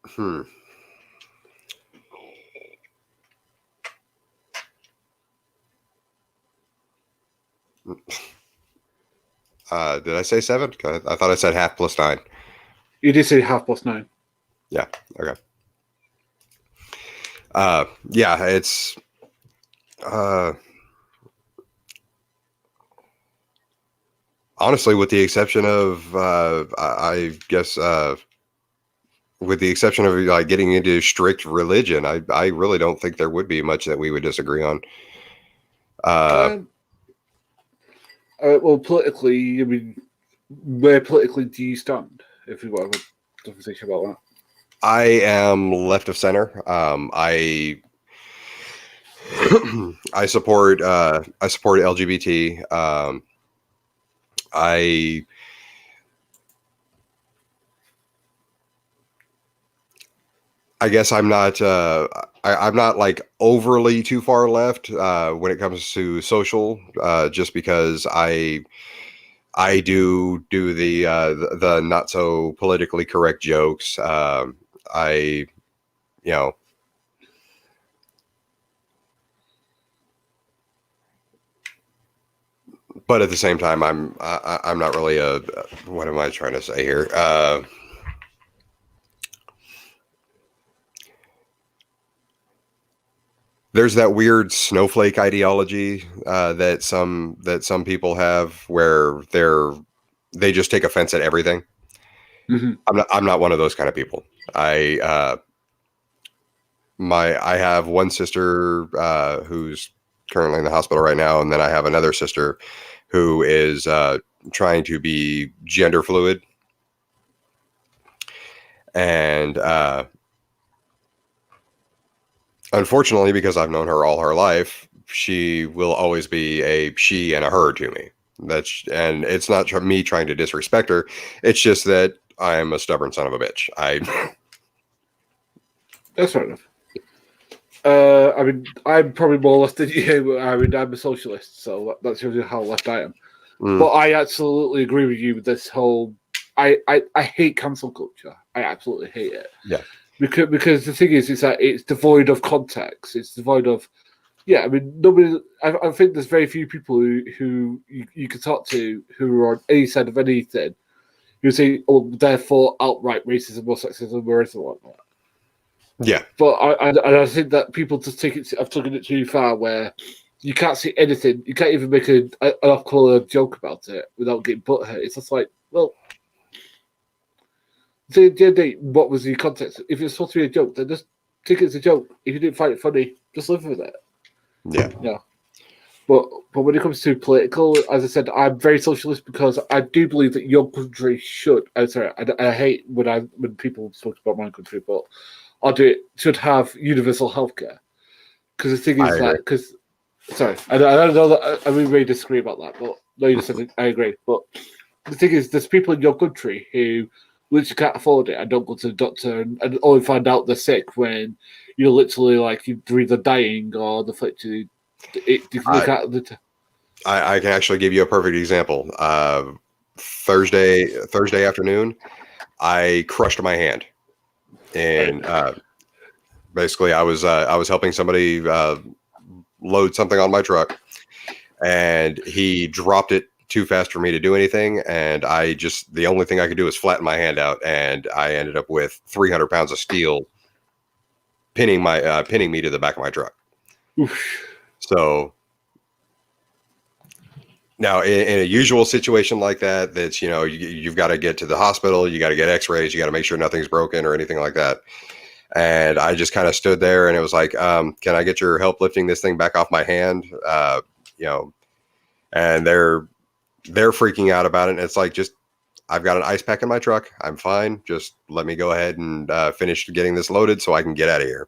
A: hmm. Did I say 7? I thought I said half plus 9.
B: You did say 9:30.
A: Yeah. Okay. Yeah, it's uh, honestly, with the exception of I guess with the exception of like getting into strict religion, I really don't think there would be much that we would disagree on. Uh,
B: Um, well, politically, I mean, where politically do you stand? If we want to have a conversation about that.
A: I am left of center. I support LGBT. I I guess I'm not like overly too far left when it comes to social, just because I do the not so politically correct jokes. I you know, but at the same time, I'm not really a what am I trying to say here? There's that weird snowflake ideology that some people have where they just take offense at everything.
B: Mm-hmm.
A: I'm not one of those kind of people. I have one sister who's currently in the hospital right now, and then I have another sister who is trying to be gender fluid, and unfortunately, because I've known her all her life, she will always be a she and a her to me. And it's not me trying to disrespect her. It's just that I am a stubborn son of a bitch.
B: That's fair enough. I mean, I'm probably more left than you. I mean, I'm a socialist, so that's usually how left I am. But I absolutely agree with you with this whole. I hate cancel culture. I absolutely hate it.
A: Yeah.
B: Because the thing is that it's devoid of context. It's devoid of. Yeah, I mean, nobody. I think there's very few people who you can talk to who are on any side of anything who say, "Oh, therefore, outright racism or sexism or anything like that."
A: Yeah.
B: But I think that people just have taken it too far where you can't see anything. You can't even make an off-color joke about it without getting butthurt. It's just like, well, what was the context? If it's supposed to be a joke, then just take it as a joke. If you didn't find it funny, just live with it.
A: Yeah.
B: Yeah. But when it comes to political, as I said, I'm very socialist because I do believe that your country should. I'm sorry, I hate when people talk about my country, but I'll do it. Should have universal healthcare because the thing is that because sorry, I don't know that I really disagree about that, but no, you just said I agree. But the thing is, there's people in your country who literally can't afford it and don't go to the doctor and only find out they're sick when you're literally like you're either dying or the literally.
A: I can actually give you a perfect example. Thursday afternoon, I crushed my hand, and basically I was helping somebody load something on my truck, and he dropped it too fast for me to do anything, and the only thing I could do was flatten my hand out, and I ended up with 300 pounds of steel pinning me to the back of my truck.
B: Oof.
A: So now, in a usual situation like that, that's, you've got to get to the hospital, you got to get x-rays, you got to make sure nothing's broken or anything like that. And I just kind of stood there and it was like, can I get your help lifting this thing back off my hand? And they're freaking out about it. And it's like, I've got an ice pack in my truck. I'm fine. Just let me go ahead and finish getting this loaded so I can get out of here.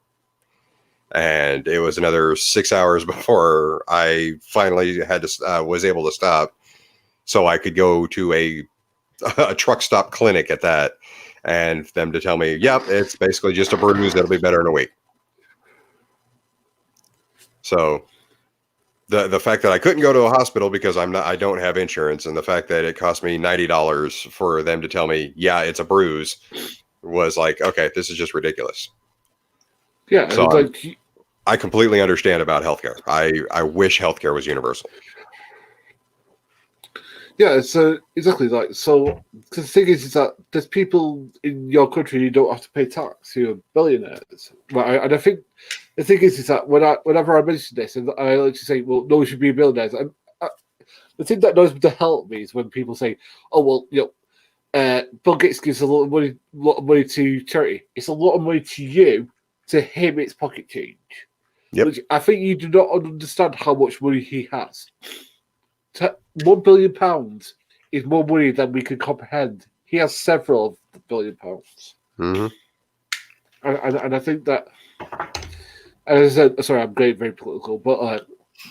A: And it was another 6 hours before I finally was able to stop, so I could go to a truck stop clinic at that, and them to tell me, "Yep, it's basically just a bruise. It'll be better in a week." So the fact that I couldn't go to a hospital because I don't have insurance, and the fact that it cost me $90 for them to tell me, "Yeah, it's a bruise," was like, okay, this is just ridiculous.
B: Yeah,
A: so I completely understand about healthcare. I wish healthcare was universal.
B: Yeah, so exactly because the thing is that there's people in your country who don't have to pay tax who are billionaires. Right? And I think the thing is that whenever I mention this, and I like to say, well, no one should be billionaires. And the thing that knows to help me is when people say, oh, well, Bill Gates gives a lot of money to charity. It's a lot of money to you. To him, it's pocket change.
A: Yep.
B: Which I think you do not understand how much money he has. £1 billion is more money than we can comprehend. He has several £1 billion.
A: Mm-hmm.
B: And I think that, as I said, sorry, I'm getting very political, but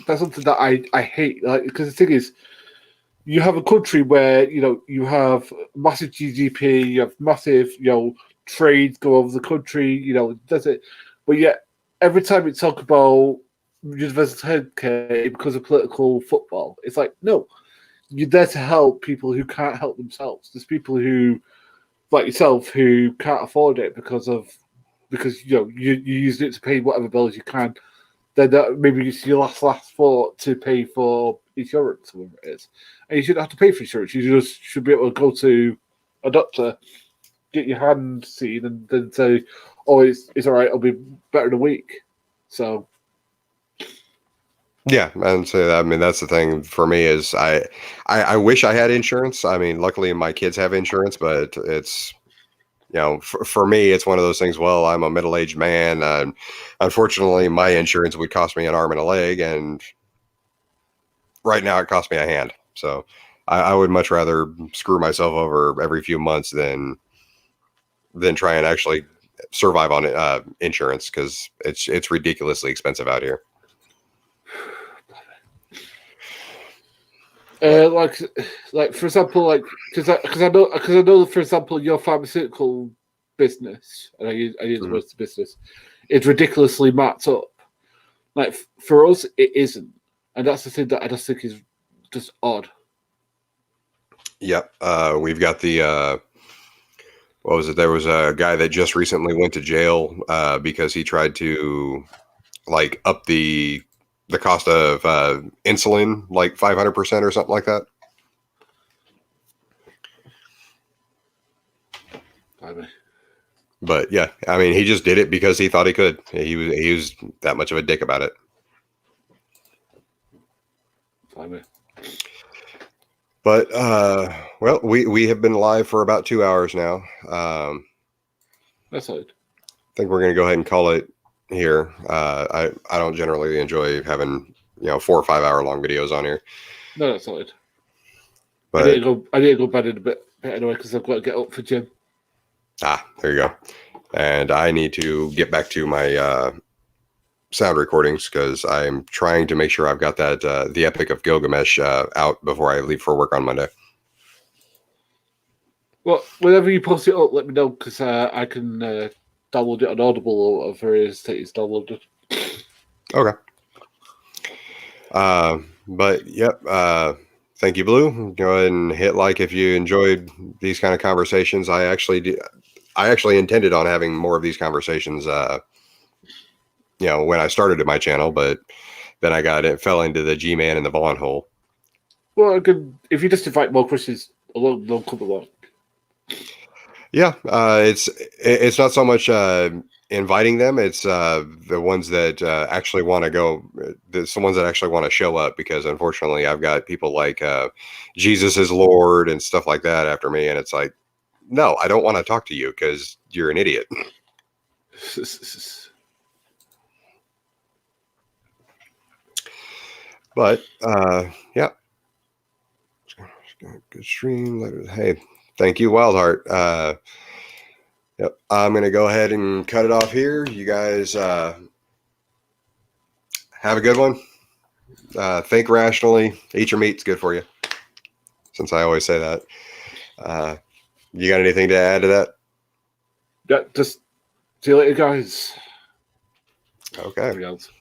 B: that's something that I hate. Because the thing is, you have a country where you have massive GDP, you have massive trade go over the country, that's it. But yet, every time we talk about universal healthcare, it becomes a political football. It's like, no, you're there to help people who can't help themselves. There's people who, like yourself, who can't afford it because you used it to pay whatever bills you can. Then maybe it's your last thought to pay for insurance, or whatever it is. And you shouldn't have to pay for insurance. You just should be able to go to a doctor, get your hand seen, and then say, "Oh, it's all right. I'll be better in a week." So,
A: yeah, and so I mean that's the thing for me is I wish I had insurance. I mean, luckily my kids have insurance, but it's for me it's one of those things. Well, I'm a middle-aged man, and unfortunately, my insurance would cost me an arm and a leg, and right now it costs me a hand. So I would much rather screw myself over every few months than try and actually survive on insurance, because it's ridiculously expensive out here.
B: Like for example, like because I know for example your pharmaceutical business, and I use the
A: Mhm.
B: word business, is ridiculously marked up. Like for us, it isn't, and that's the thing that I just think is just odd.
A: Yep. We've got the what was it? There was a guy that just recently went to jail because he tried to like up the cost of insulin like 500% or something like that.
B: I mean,
A: But yeah, I mean, he just did it because he thought he could. He was that much of a dick about it.
B: I mean,
A: But well, we have been live for about 2 hours now.
B: that's odd.
A: I think we're going to go ahead and call it here. I don't generally enjoy having 4 or 5 hour long videos on here,
B: No, that's odd.
A: but
B: I need to go bed in a bit anyway because I've got to get up for gym.
A: there you go. And I need to get back to my sound recordings because I'm trying to make sure I've got that the Epic of Gilgamesh out before I leave for work on Monday.
B: Well, whenever you post it up, let me know because I can download it on Audible or whatever it is that it's downloaded.
A: Okay. But yep. Thank you, Blue. Go ahead and hit like if you enjoyed these kind of conversations. I actually intended on having more of these conversations. When I started my channel, but then it fell into the G-Man and the Vaughn hole.
B: Well, I could, if you just invite more questions along, they'll come along.
A: Yeah, it's not so much inviting them; it's the ones that actually want to go. The ones that actually want to show up. Because unfortunately, I've got people like Jesus is Lord and stuff like that after me, and it's like, no, I don't want to talk to you because you're an idiot. But yeah, good stream. Hey, thank you, Wildheart. Yep, I'm gonna go ahead and cut it off here. You guys have a good one. Think rationally. Eat your meat; it's good for you. Since I always say that. You got anything to add to that?
B: Yeah, just see you later, guys.
A: Okay.